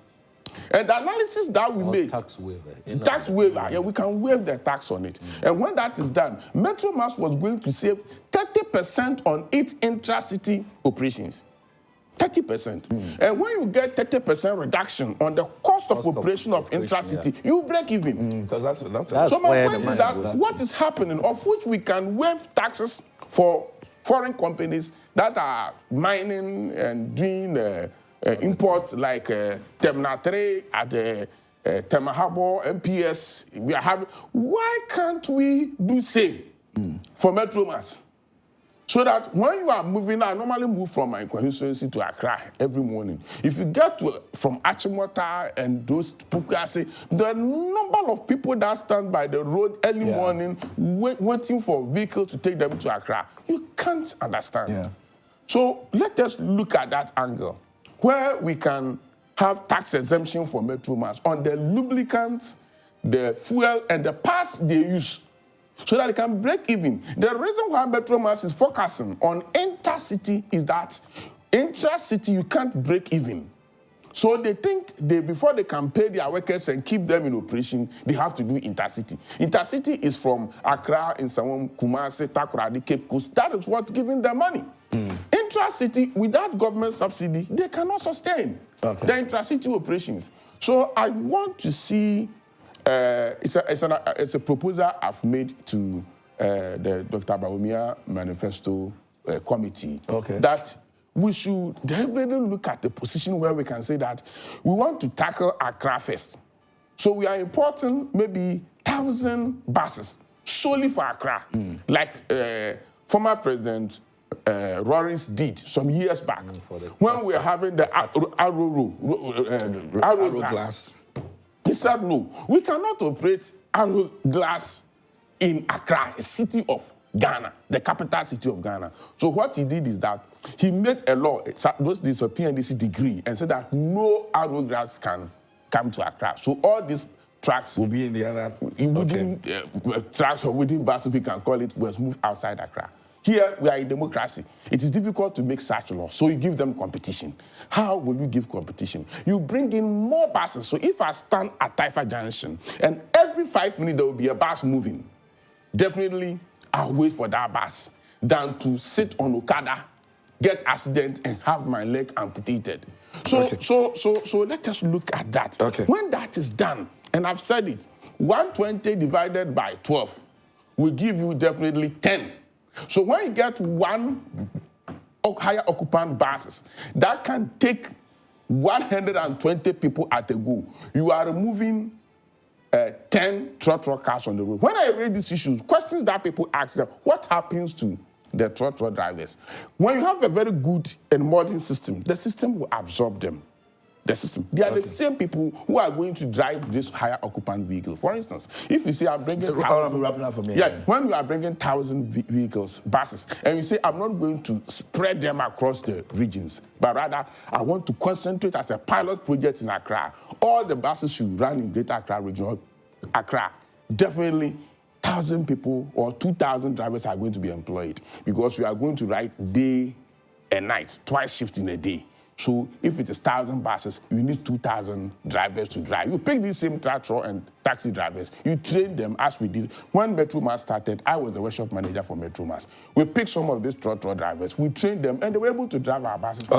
And the analysis that we made, tax waiver. Tax waiver, yeah, we can waive the tax on it. And when that is done, Metro Mass was going to save 30% on its intra-city operations. 30%. And when you get 30% reduction on the cost of operation of Intracity, you break even. Because that's so my point is that what is happening, of which we can waive taxes for foreign companies that are mining and doing imports like Terminal 3 at Tema Harbour, MPS, we are having. Why can't we do same for Metro Mass? So that when you are moving, I normally move from my constituency to Accra every morning. If you get from Achimota and those Pukasi, the number of people that stand by the road early morning waiting for vehicles to take them to Accra, you can't understand. Yeah. So let us look at that angle, where we can have tax exemption for Metro Mass on the lubricants, the fuel, and the parts they use, so that it can break even. The reason why Metro Mass is focusing on Intercity is that Intra-city, you can't break even. So they think before they can pay their workers and keep them in operation, they have to do intercity. Intercity is from Accra, Nsawam, Kumasi, Takoradi, Cape Coast. That is what's giving them money. Intra-city, without government subsidy, they cannot sustain the intra-city operations. So I want to see, it's a proposal I've made to the Dr. Bawumia Manifesto Committee that we should definitely look at the position where we can say that we want to tackle Accra first. So we are importing maybe 1,000 buses solely for Accra, like former President Rawlings did some years back when we were having the Arrow Glass. He said, no, we cannot operate Arrow Glass in Accra, a city of Ghana, the capital city of Ghana. So what he did is that he made a law, those days a PNDC degree, and said that no Arrow Glass can come to Accra. So all these tracks will be in the other. Within tracks or within buses, we can call it, was moved outside Accra. Here we are in democracy. It is difficult to make such laws, so you give them competition. How will you give competition? You bring in more buses. So if I stand at Taifa Junction and every 5 minutes there will be a bus moving, definitely I'll wait for that bus than to sit on Okada, get accident, and have my leg amputated. So let us look at that. When that is done, and I've said it, 120 divided by 12 will give you definitely 10. So when you get one higher occupant buses, that can take 120 people at a go. You are removing 10 trotro cars on the road. When I raise these issues, questions that people ask them, what happens to the trotro drivers? When you have a very good and modern system, the system will absorb them. The system. They are the same people who are going to drive this higher occupant vehicle. For instance, if you say I'm bringing when you are bringing 1,000 vehicles, buses, and you say I'm not going to spread them across the regions, but rather I want to concentrate as a pilot project in Accra. All the buses should run in Greater Accra region. Accra, definitely 1,000 people or 2,000 drivers are going to be employed because we are going to ride day and night, twice shift in a day. So if it is 1,000 buses, you need 2,000 drivers to drive. You pick these same tractor and taxi drivers, you train them as we did. When Metromas started, I was the workshop manager for Metromas. We picked some of these tractor drivers, we trained them, and they were able to drive our buses.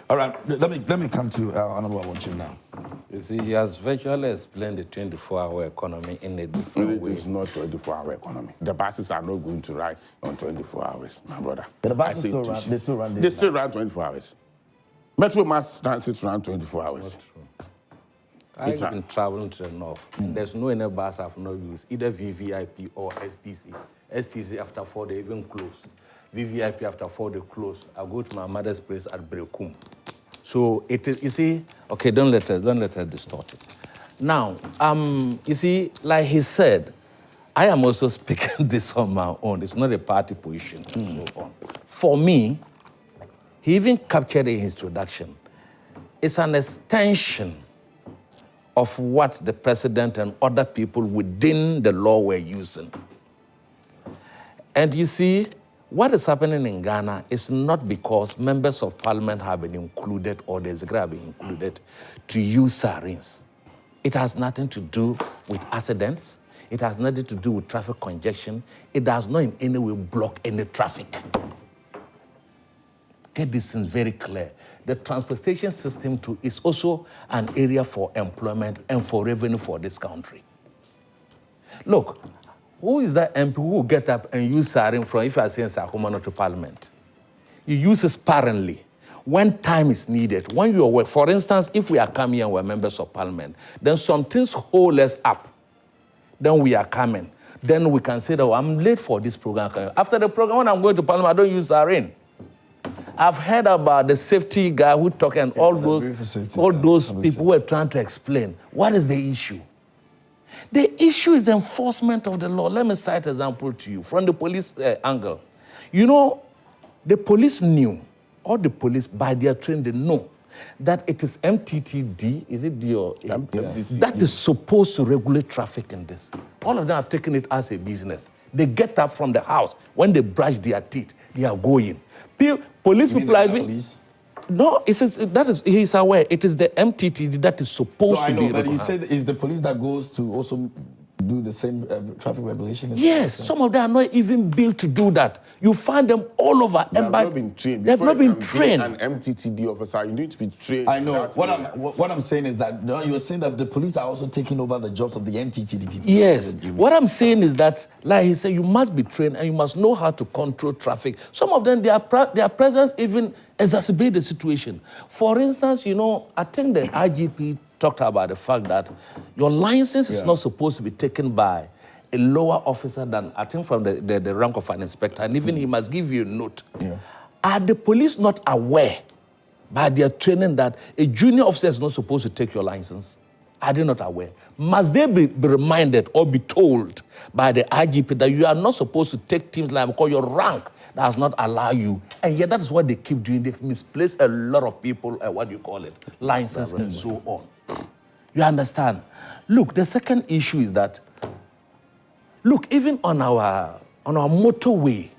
All right. Let me come to Honorable Awonchim now. You see, he has virtually explained the 24-hour economy in a different way. It is not 24-hour economy. The buses are not going to ride on 24 hours, my brother. But the buses still run 24 hours. Metromas Transit run 24 hours. Not true. I've been traveling to the north. There's no any bus I've not used, either VVIP or STC. STC after 4 days even close. VVIP after 4 days close. I go to my mother's place at Brekum. So it is, you see, okay, don't let her distort it. Now, you see, like he said, I am also speaking this on my own. It's not a party position and so on. For me, he even captured in his introduction. It's an extension of what the president and other people within the law were using. And you see, what is happening in Ghana is not because members of parliament have been included or the executive have been included to use sirens. It has nothing to do with accidents. It has nothing to do with traffic congestion. It does not in any way block any traffic. Get this thing very clear. The transportation system too is also an area for employment and for revenue for this country. Look, who is that MP who will get up and use siren from, if you are saying Sakuma to Parliament? You use it sparingly when time is needed. When you are work, for instance, if we are coming and we're members of Parliament, then some things hold us up. Then we are coming. Then we can say that, oh, I'm late for this program. After the program, when I'm going to Parliament, I don't use siren. I've heard about the safety guy who talk and all those people who are trying to explain. What is the issue? The issue is the enforcement of the law. Let me cite an example to you from the police angle. You know, the police knew, or the police by their training, they know that it is MTTD, is it D or MTTD, that is supposed to regulate traffic in this. All of them have taken it as a business. They get up from the house. When they brush their teeth, they are going. Police people are even... No, he's aware. It is the MTTD that is supposed I to know, be. but you said it's the police that goes to also do the same traffic regulation? Yes, some of them are not even built to do that. You find them all over. They have not been trained. They have not been trained. An MTTD officer, you need to be trained. I know. What I'm saying is that you were saying that the police are also taking over the jobs of the MTTD people. Yes. What I'm saying is that, like he said, you must be trained and you must know how to control traffic. Some of them, their presence even exacerbate the situation. For instance, you know, I think the IGP talked about the fact that your license is not supposed to be taken by a lower officer than, I think, from the rank of an inspector, and even he must give you a note. Yeah. Are the police not aware by their training that a junior officer is not supposed to take your license? Are they not aware? Must they be reminded or be told by the IGP that you are not supposed to take things like because your rank does not allow you? And yet that is what they keep doing. They've misplaced a lot of people, license and so on. You understand? Look, the second issue is that, look, even on our motorway,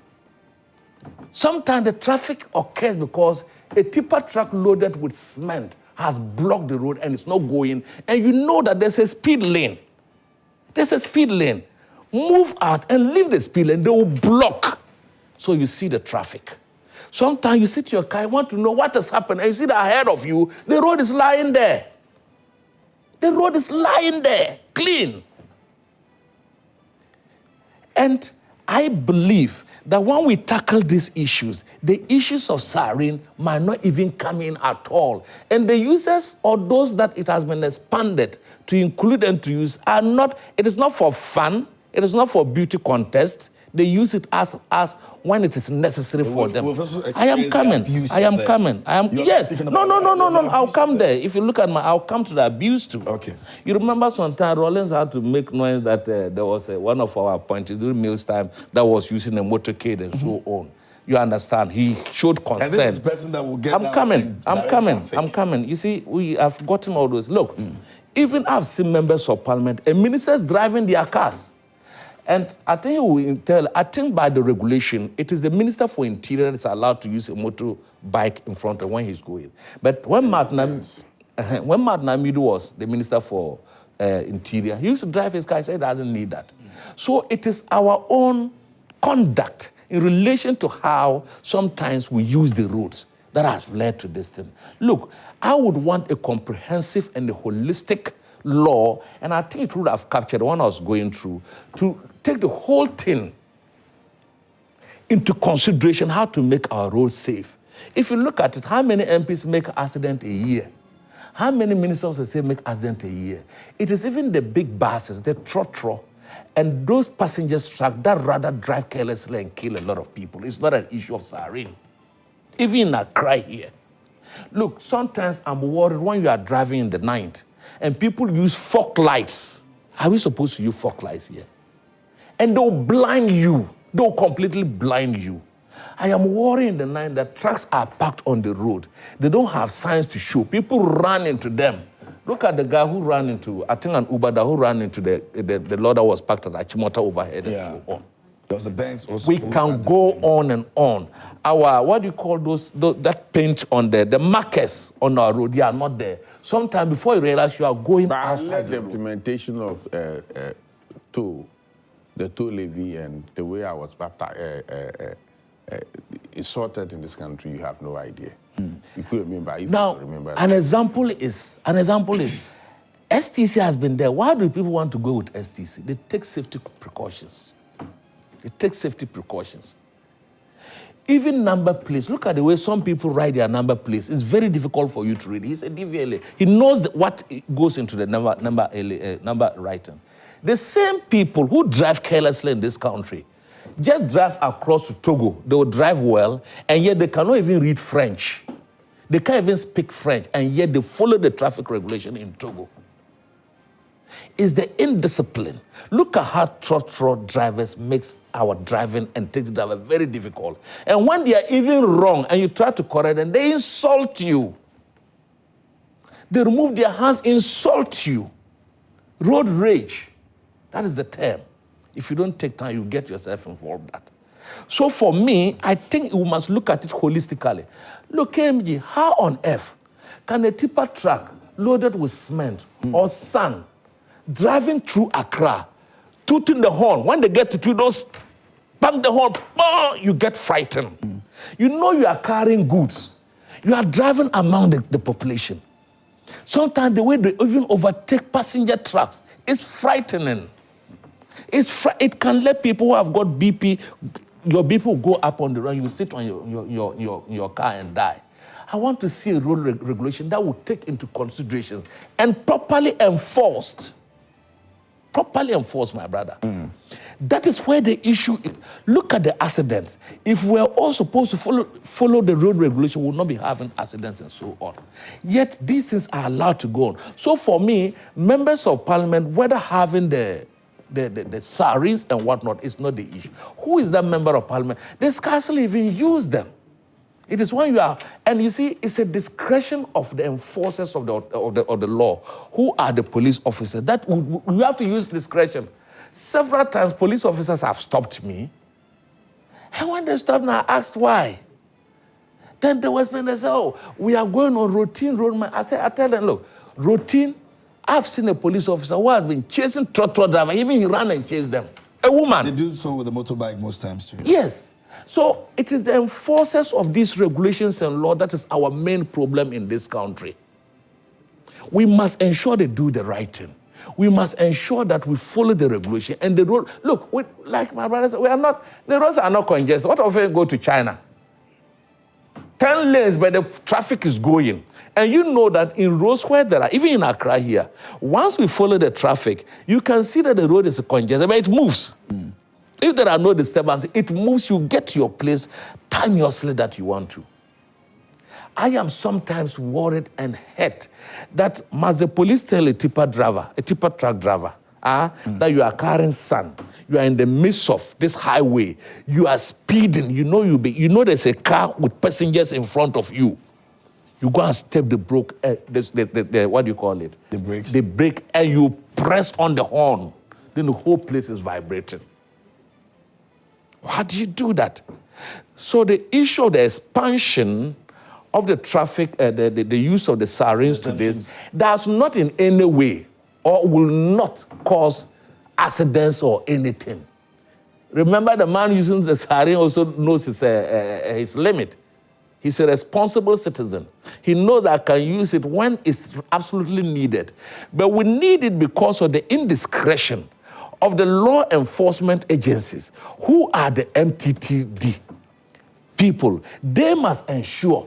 sometimes the traffic occurs because a tipper truck loaded with cement has blocked the road and it's not going, and you know that there's a speed lane. There's a speed lane. Move out and leave the speed lane, they will block. So you see the traffic. Sometimes you sit to your car, you want to know what has happened, and you see that ahead of you, the road is lying there. The road is lying there, clean. And I believe that when we tackle these issues, the issues of siren might not even come in at all. And the users or those that it has been expanded to include and to use are not, it is not for fun, it is not for beauty contest. They use it as when it is necessary for them. I am coming. Yes. No. I'll come there. If you look at I'll come to the abuse too. Okay. You remember sometimes Rollins had to make noise that there was one of our appointees during meals time that was using a motorcade and so on. You understand? He showed concern. And this is the person that will get I'm coming. You see, we have gotten all those. Look, even I've seen members of parliament and ministers driving their cars. And I think by the regulation, it is the Minister for Interior that's allowed to use a motorbike in front of when he's going. But when Martin Amidu was the Minister for Interior, he used to drive his car. He said he doesn't need that. So it is our own conduct in relation to how sometimes we use the roads that has led to this thing. Look, I would want a comprehensive and a holistic law, and I think it would have captured the one I was going through, to take the whole thing into consideration, how to make our roads safe. If you look at it, how many MPs make accident a year? How many ministers say make accident a year? It is even the big buses, the trotro, and those passengers truck that rather drive carelessly and kill a lot of people. It's not an issue of siren. Even in Accra here. Look, sometimes I'm worried when you are driving in the night and people use fog lights. Are we supposed to use fog lights here? And they'll blind you. They'll completely blind you. I am worried in the night that trucks are parked on the road. They don't have signs to show. People run into them. Look at the guy who ran into, I think an Uber who ran into the Lord that was parked at Achimota overhead and so on. There was a Benz also. We can go on and on. Our, what do you call those that paint on the markers on our road, they are not there. Sometime before you realize you are going outside the implementation of the toll levy and the way I was sorted in this country, you have no idea. You could remember. An example is STC has been there. Why do people want to go with STC? They take safety precautions. Even number plates. Look at the way some people write their number plates. It's very difficult for you to read. He's a DVLA. He knows what goes into the number writing. The same people who drive carelessly in this country just drive across to Togo. They will drive well, and yet they cannot even read French. They can't even speak French, and yet they follow the traffic regulation in Togo. It's the indiscipline. Look at how trotro drivers makes our driving and taxi driver very difficult. And when they are even wrong and you try to correct them, they insult you. They remove their hands, insult you. Road rage. That is the term. If you don't take time, you get yourself involved in that. So for me, I think we must look at it holistically. Look, KMG, how on earth can a tipper truck loaded with cement or sand driving through Accra, tooting the horn, when they get to those, bang the horn, you get frightened. You know you are carrying goods. You are driving among the population. Sometimes the way they even overtake passenger trucks is frightening. It can let people who have got BP, your BP will go up on the road, you sit on your car and die. I want to see a road regulation that will take into consideration and properly enforced. Properly enforced, my brother. That is where the issue is. Look at the accidents. If we're all supposed to follow the road regulation, we'll not be having accidents and so on. Yet these things are allowed to go on. So for me, members of parliament, whether having the sirens and whatnot is not the issue. Who is that member of parliament? They scarcely even use them. It is when you are, and you see, it's a discretion of the enforcers of the law, who are the police officers. That we have to use discretion. Several times, police officers have stopped me, and when they stopped me, I asked why. Then there was when they said, "Oh, we are going on routine road." I tell them, look, routine. I've seen a police officer who has been chasing trotro driver. Even he ran and chased them. A woman. They do so with a motorbike most times too. Yes. So it is the enforcers of these regulations and law that is our main problem in this country. We must ensure they do the right thing. We must ensure that we follow the regulation and the road. Look, like my brother said, the roads are not congested. What if we go to China? 10 lanes, but the traffic is going. And you know that in roads where there are, even in Accra here, once we follow the traffic, you can see that the road is congested, but it moves. If there are no disturbances, it moves, you get to your place timelessly that you want to. I am sometimes worried and hurt that must the police tell a tipper truck driver, that you are carrying sand, you are in the midst of this highway, you are speeding, you know there's a car with passengers in front of you. You go and step the brake, what do you call it? The brakes. The brake, and you press on the horn. Then the whole place is vibrating. How do you do that? So the issue of the expansion of the traffic, the use of the sirens to this, does not in any way or will not cause accidents or anything. Remember, the man using the siren also knows his limit. He's a responsible citizen. He knows that I can use it when it's absolutely needed. But we need it because of the indiscretion of the law enforcement agencies, who are the MTTD people. They must ensure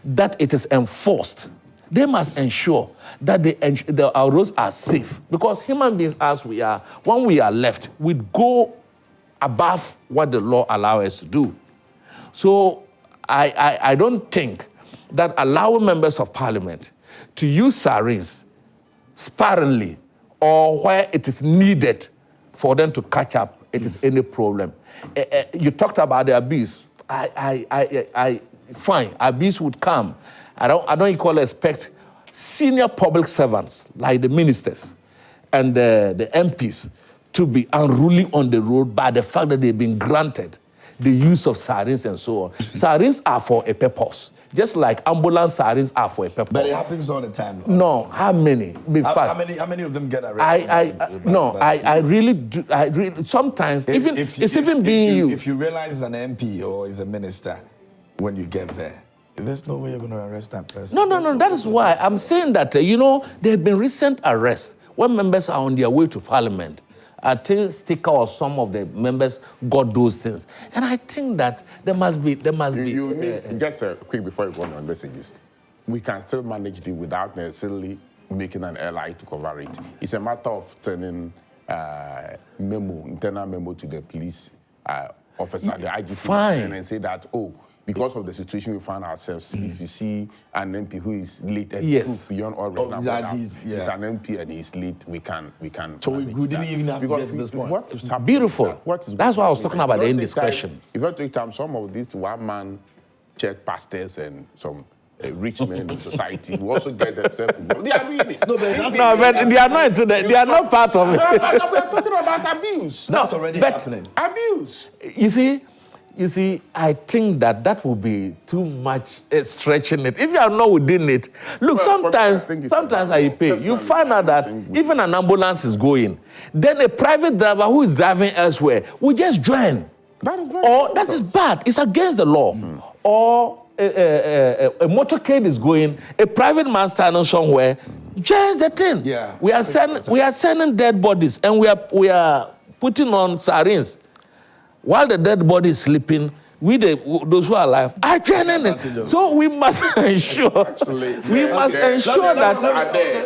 that it is enforced. They must ensure that our roads are safe. Because human beings, as we are, when we are left, we go above what the law allows us to do. So I don't think that allowing members of parliament to use sirens sparingly or where it is needed for them to catch up, it is any problem. You talked about the abuse. Fine, abuse would come. I don't equally expect senior public servants like the ministers and the MPs to be unruly on the road by the fact that they've been granted the use of sirens and so on. Sirens are for a purpose, just like ambulance sirens are for a purpose. But it happens all the time. No, how many? How many of them get arrested? I really do. Sometimes, if you realize it's an MP or is a minister, when you get there, there's no way you're going to arrest that person. No. That is why I'm saying that, there have been recent arrests when members are on their way to parliament. I think Sticker or some of the members got those things. And I think that there must be... Just quick before you go on your messages. We can still manage it without necessarily making an LI to cover it. It's a matter of sending internal memo to the police officer, the IGP, and say that, because of the situation we find ourselves, if you see an MP who is late and proof beyond all he's an MP and he's late, we can. So we didn't even have to get to this point. Beautiful. That's why I was talking about the indiscretion. If you take time, some of these one-man church pastors and some rich men in society who also get themselves involved. They are really. But they are not. They are not part of it. We are talking about abuse. That's already happening. Abuse. You see, You see, I think that will be too much stretching it. If you are not within it, look, sometimes I pay. You find out that even an ambulance is going, then a private driver who is driving elsewhere will just join. That is bad. It's against the law. Or a motorcade is going, a private man standing somewhere, joins the thing. Yeah. We are sending dead bodies, and we are putting on sirens. While the dead body is sleeping, those who are alive are joining it. So we must ensure. That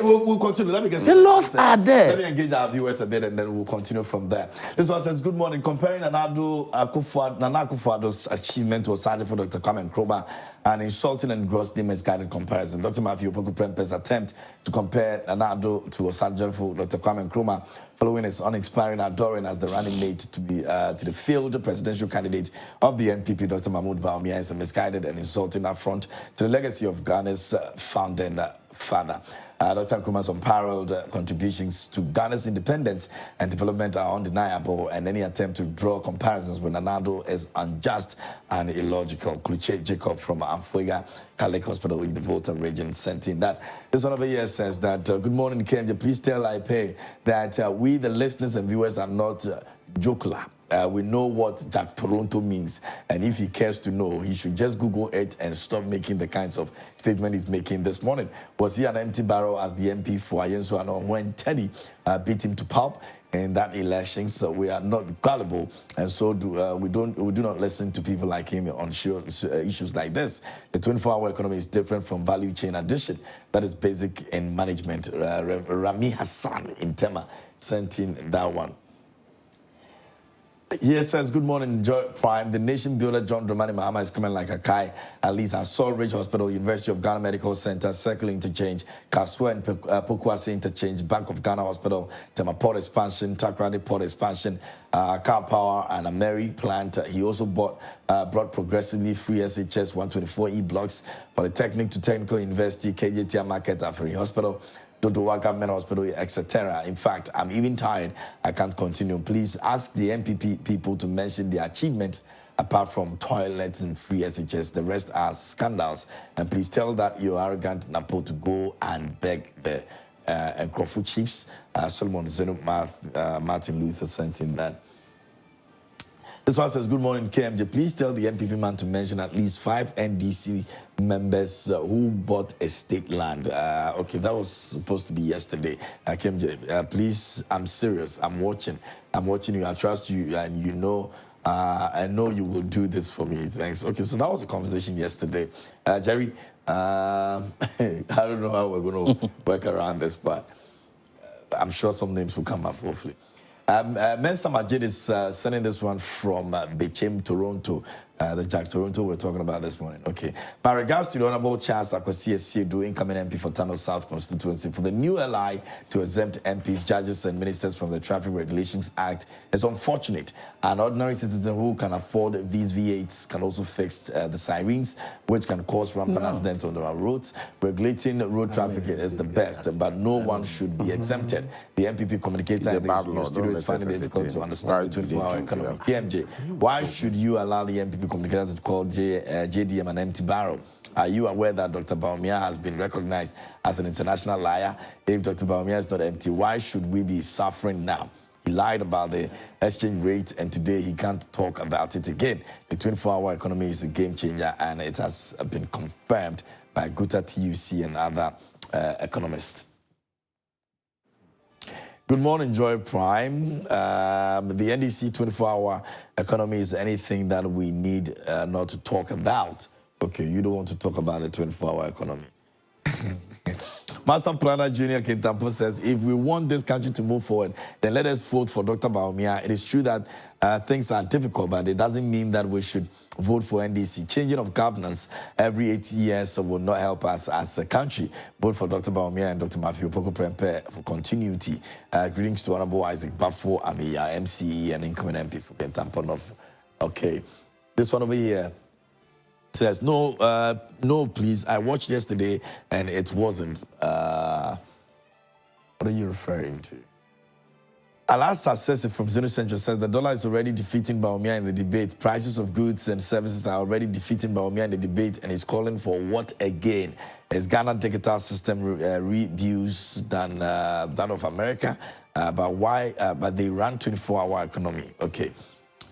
we'll continue. Let me get the laws are there. Let me engage our viewers a bit, and then we'll continue from there. This one says, "Good morning. Comparing Nana Akufo-Addo's achievement to Osagyefo for Dr. Kwame Nkrumah, an insulting and grossly misguided comparison. Dr. Matthew Opoku Prempeh's attempt to compare Nana Addo to Osagyefo for Dr. Kwame Nkrumah, following his unexpiring adoring as the running mate to the failed presidential candidate of the NPP, Dr. Mahmoud Bawumia, is a misguided and insulting affront to the legacy of Ghana's founding father. Dr. Nkrumah's unparalleled contributions to Ghana's independence and development are undeniable, and any attempt to draw comparisons with Nana Addo is unjust and illogical." Kluche Jacob from Amfuega Catholic Hospital in the Volta region sent in that. This one over here says that, "Good morning, KMJ. Please tell IPay that we, the listeners and viewers, are not jocular. We know what Jack Toronto means, and if he cares to know, he should just Google it and stop making the kinds of statement he's making this morning. Was he an empty barrel as the MP for Ayensu Ano when Teddy beat him to pulp in that election? So we are not gullible, and so we do not listen to people like him on issues like this. The 24-hour economy is different from value chain addition. That is basic in management." Rami Hassan in Tema sent in that one. Here says, "Good morning, Joy Prime. The nation builder John Dramani Mahama is coming like a kai. At least I saw Ridge Hospital, University of Ghana Medical Center, Circle Interchange, Kasua and Pokuase Interchange, Bank of Ghana Hospital, Tema Port Expansion, Takrady Port Expansion, Car Power, and a Mary plant. He also brought progressively free SHS 124E blocks, Polytechnic to Technical University, KJTR Market, Afri Hospital, Dodowa Government Hospital, etc. In fact, I'm even tired. I can't continue. Please ask the NPP people to mention their achievement apart from toilets and free SHS. The rest are scandals. And please tell that you're arrogant Napo to go and beg the Nkrofo chiefs." Solomon Zeno, Martin Luther sent in that. This one says, "Good morning, KMJ. Please tell the NPP man to mention at least 5 NDC members who bought estate land." Okay, that was supposed to be yesterday. KMJ, please, I'm serious. I'm watching you. I trust you, and you know, I know you will do this for me. Thanks. Okay, so that was a conversation yesterday. Jerry, I don't know how we're going to work around this, but I'm sure some names will come up, hopefully. Mensa Majid is sending this one from Bechem, Toronto. The Jack Toronto we're talking about this morning. Okay. My regards to the Honorable Charles Akwasi Asiedu, incoming MP for Tano South constituency. For the new LI to exempt MPs, judges, and ministers from the Traffic Regulations Act is unfortunate. An ordinary citizen who can afford these V8s can also fix the sirens, which can cause rampant accidents on our roads. Regulating road traffic is the best, but no one should be exempted. The MPP communicator in the studio is finding it difficult to understand the 24-hour economy. KMJ, why should you allow the MPP communicator to call JDM an empty barrel? Are you aware that Dr. Bawumia has been recognized as an international liar? If Dr. Bawumia is not empty, why should we be suffering now? He lied about the exchange rate, and today he can't talk about it again. The 24-hour economy is a game changer, and it has been confirmed by Guta TUC and other economists. Good morning, Joy Prime. The NDC 24-hour economy is anything that we need not to talk about. Okay, you don't want to talk about the 24-hour economy. Master Planner Junior Kintampo says, if we want this country to move forward, then let us vote for Dr. Bawumia. It is true that things are difficult, but it doesn't mean that we should vote for NDC. Changing of governance every 8 years will not help us as a country. Vote for Dr. Bawumia and Dr. Matthew Opoku Prempeh for continuity. Greetings to Honorable Isaac Bafo, Amiya, MCE, and incoming MP for Kintampo North. Okay, this one over here says, no, please. I watched yesterday and it wasn't. What are you referring to? Alassa says from Zeno Central says the dollar is already defeating Bawumia in the debate. Prices of goods and services are already defeating Bawumia in the debate, and is calling for what again? Is Ghana digital system reviews than that of America? But why? But they run 24-hour economy. Okay,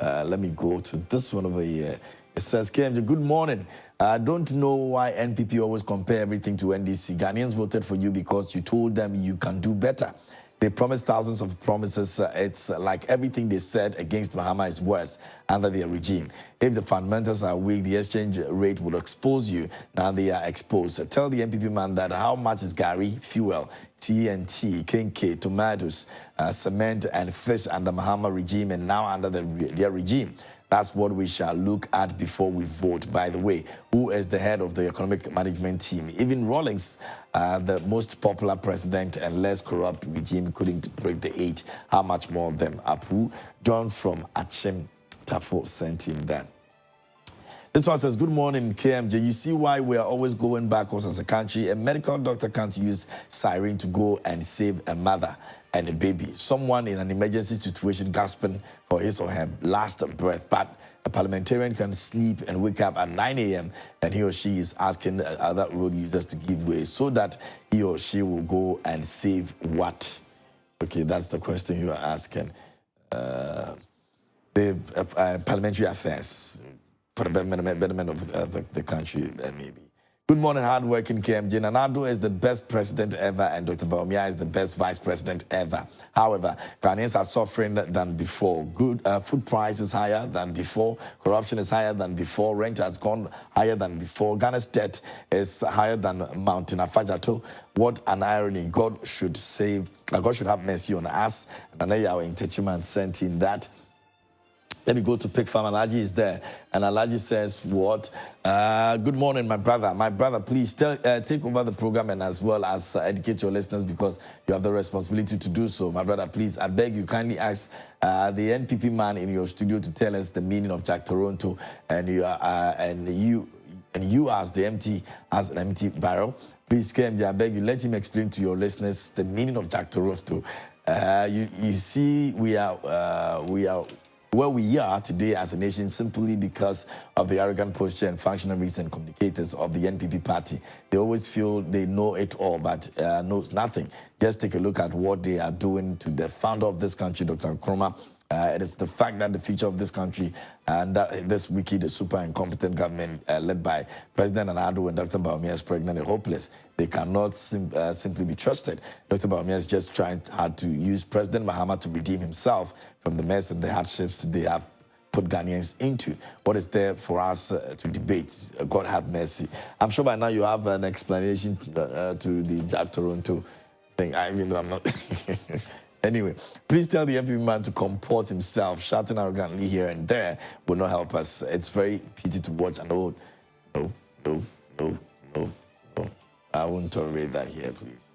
let me go to this one over here. It says, KMJ, good morning. I don't know why NPP always compare everything to NDC. Ghanaians voted for you because you told them you can do better. They promised thousands of promises. It's like everything they said against Mahama is worse under their regime. If the fundamentals are weak, the exchange rate will expose you. Now they are exposed. Tell the NPP man that how much is Gary, fuel, TNT, Kenke, tomatoes, cement, and fish under Mahama regime and now under their regime. That's what we shall look at before we vote. By the way, who is the head of the economic management team? Even Rawlings, the most popular president and less corrupt regime, couldn't break the 8. How much more them? Apu John from Achim Tafo sent in that. This one says, good morning, KMJ. You see why we are always going backwards as a country. A medical doctor can't use siren to go and save a mother and a baby. Someone in an emergency situation gasping for his or her last breath. But a parliamentarian can sleep and wake up at 9 a.m. and he or she is asking other road users to give way so that he or she will go and save what? Okay, that's the question you are asking. Parliamentary affairs for the betterment of the country, maybe. Good morning, hardworking KMJ. Nanado is the best president ever, and Dr. Bawumia is the best vice president ever. However, Ghanaians are suffering than before. Food price is higher than before. Corruption is higher than before. Rent has gone higher than before. Ghana's debt is higher than Mountain Afajato. What an irony! God should have mercy on us. And Anaya in Techiman sent in that. Let me go to Pig Farm. Alaji is there. And Alaji says, what? Good morning, my brother. My brother, please take over the program and as well as educate your listeners because you have the responsibility to do so. My brother, please, I beg you, kindly ask the NPP man in your studio to tell us the meaning of Jack Toronto. And you as the empty, as an empty barrel. Please, KMJ, I beg you, let him explain to your listeners the meaning of Jack Toronto. You see, we are where we are today as a nation simply because of the arrogant posture and functionaries and communicators of the NPP party. They always feel they know it all, but knows nothing. Just take a look at what they are doing to the founder of this country, Dr. Nkrumah. It is the fact that the future of this country and this wicked, super incompetent government led by President Nana-Addo and Dr. Bawumia is pregnant and hopeless. They cannot simply be trusted. Dr. Bawumia is just trying hard to use President Mahama to redeem himself from the mess and the hardships they have put Ghanaians into. What is there for us to debate? God have mercy. I'm sure by now you have an explanation to the Jack Toronto thing, even though I'm not... Anyway, please tell the NPP man to comport himself. Shouting arrogantly here and there will not help us. It's very pity to watch. And no. I won't tolerate that here, please.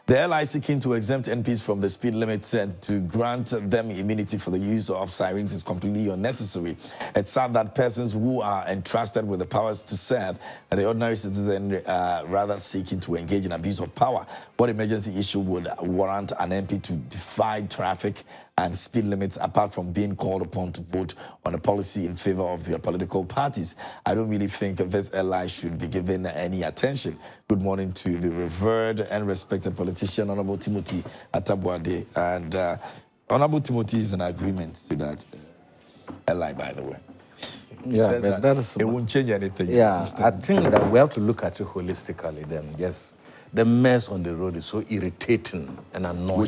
The LI seeking to exempt MPs from the speed limit and to grant them immunity for the use of sirens is completely unnecessary. It's sad that persons who are entrusted with the powers to serve and the ordinary citizen rather seeking to engage in abuse of power. What emergency issue would warrant an MP to defy traffic and speed limits apart from being called upon to vote on a policy in favor of their political parties? I don't really think this LI should be given any attention. Good morning to the revered and respected politician, Honorable Timothy Atabuade. And Honorable Timothy is in agreement to that LI, by the way. Yeah, but that is, it won't change anything. Yeah, I think that we have to look at it holistically then. Yes, the mess on the road is so irritating and annoying.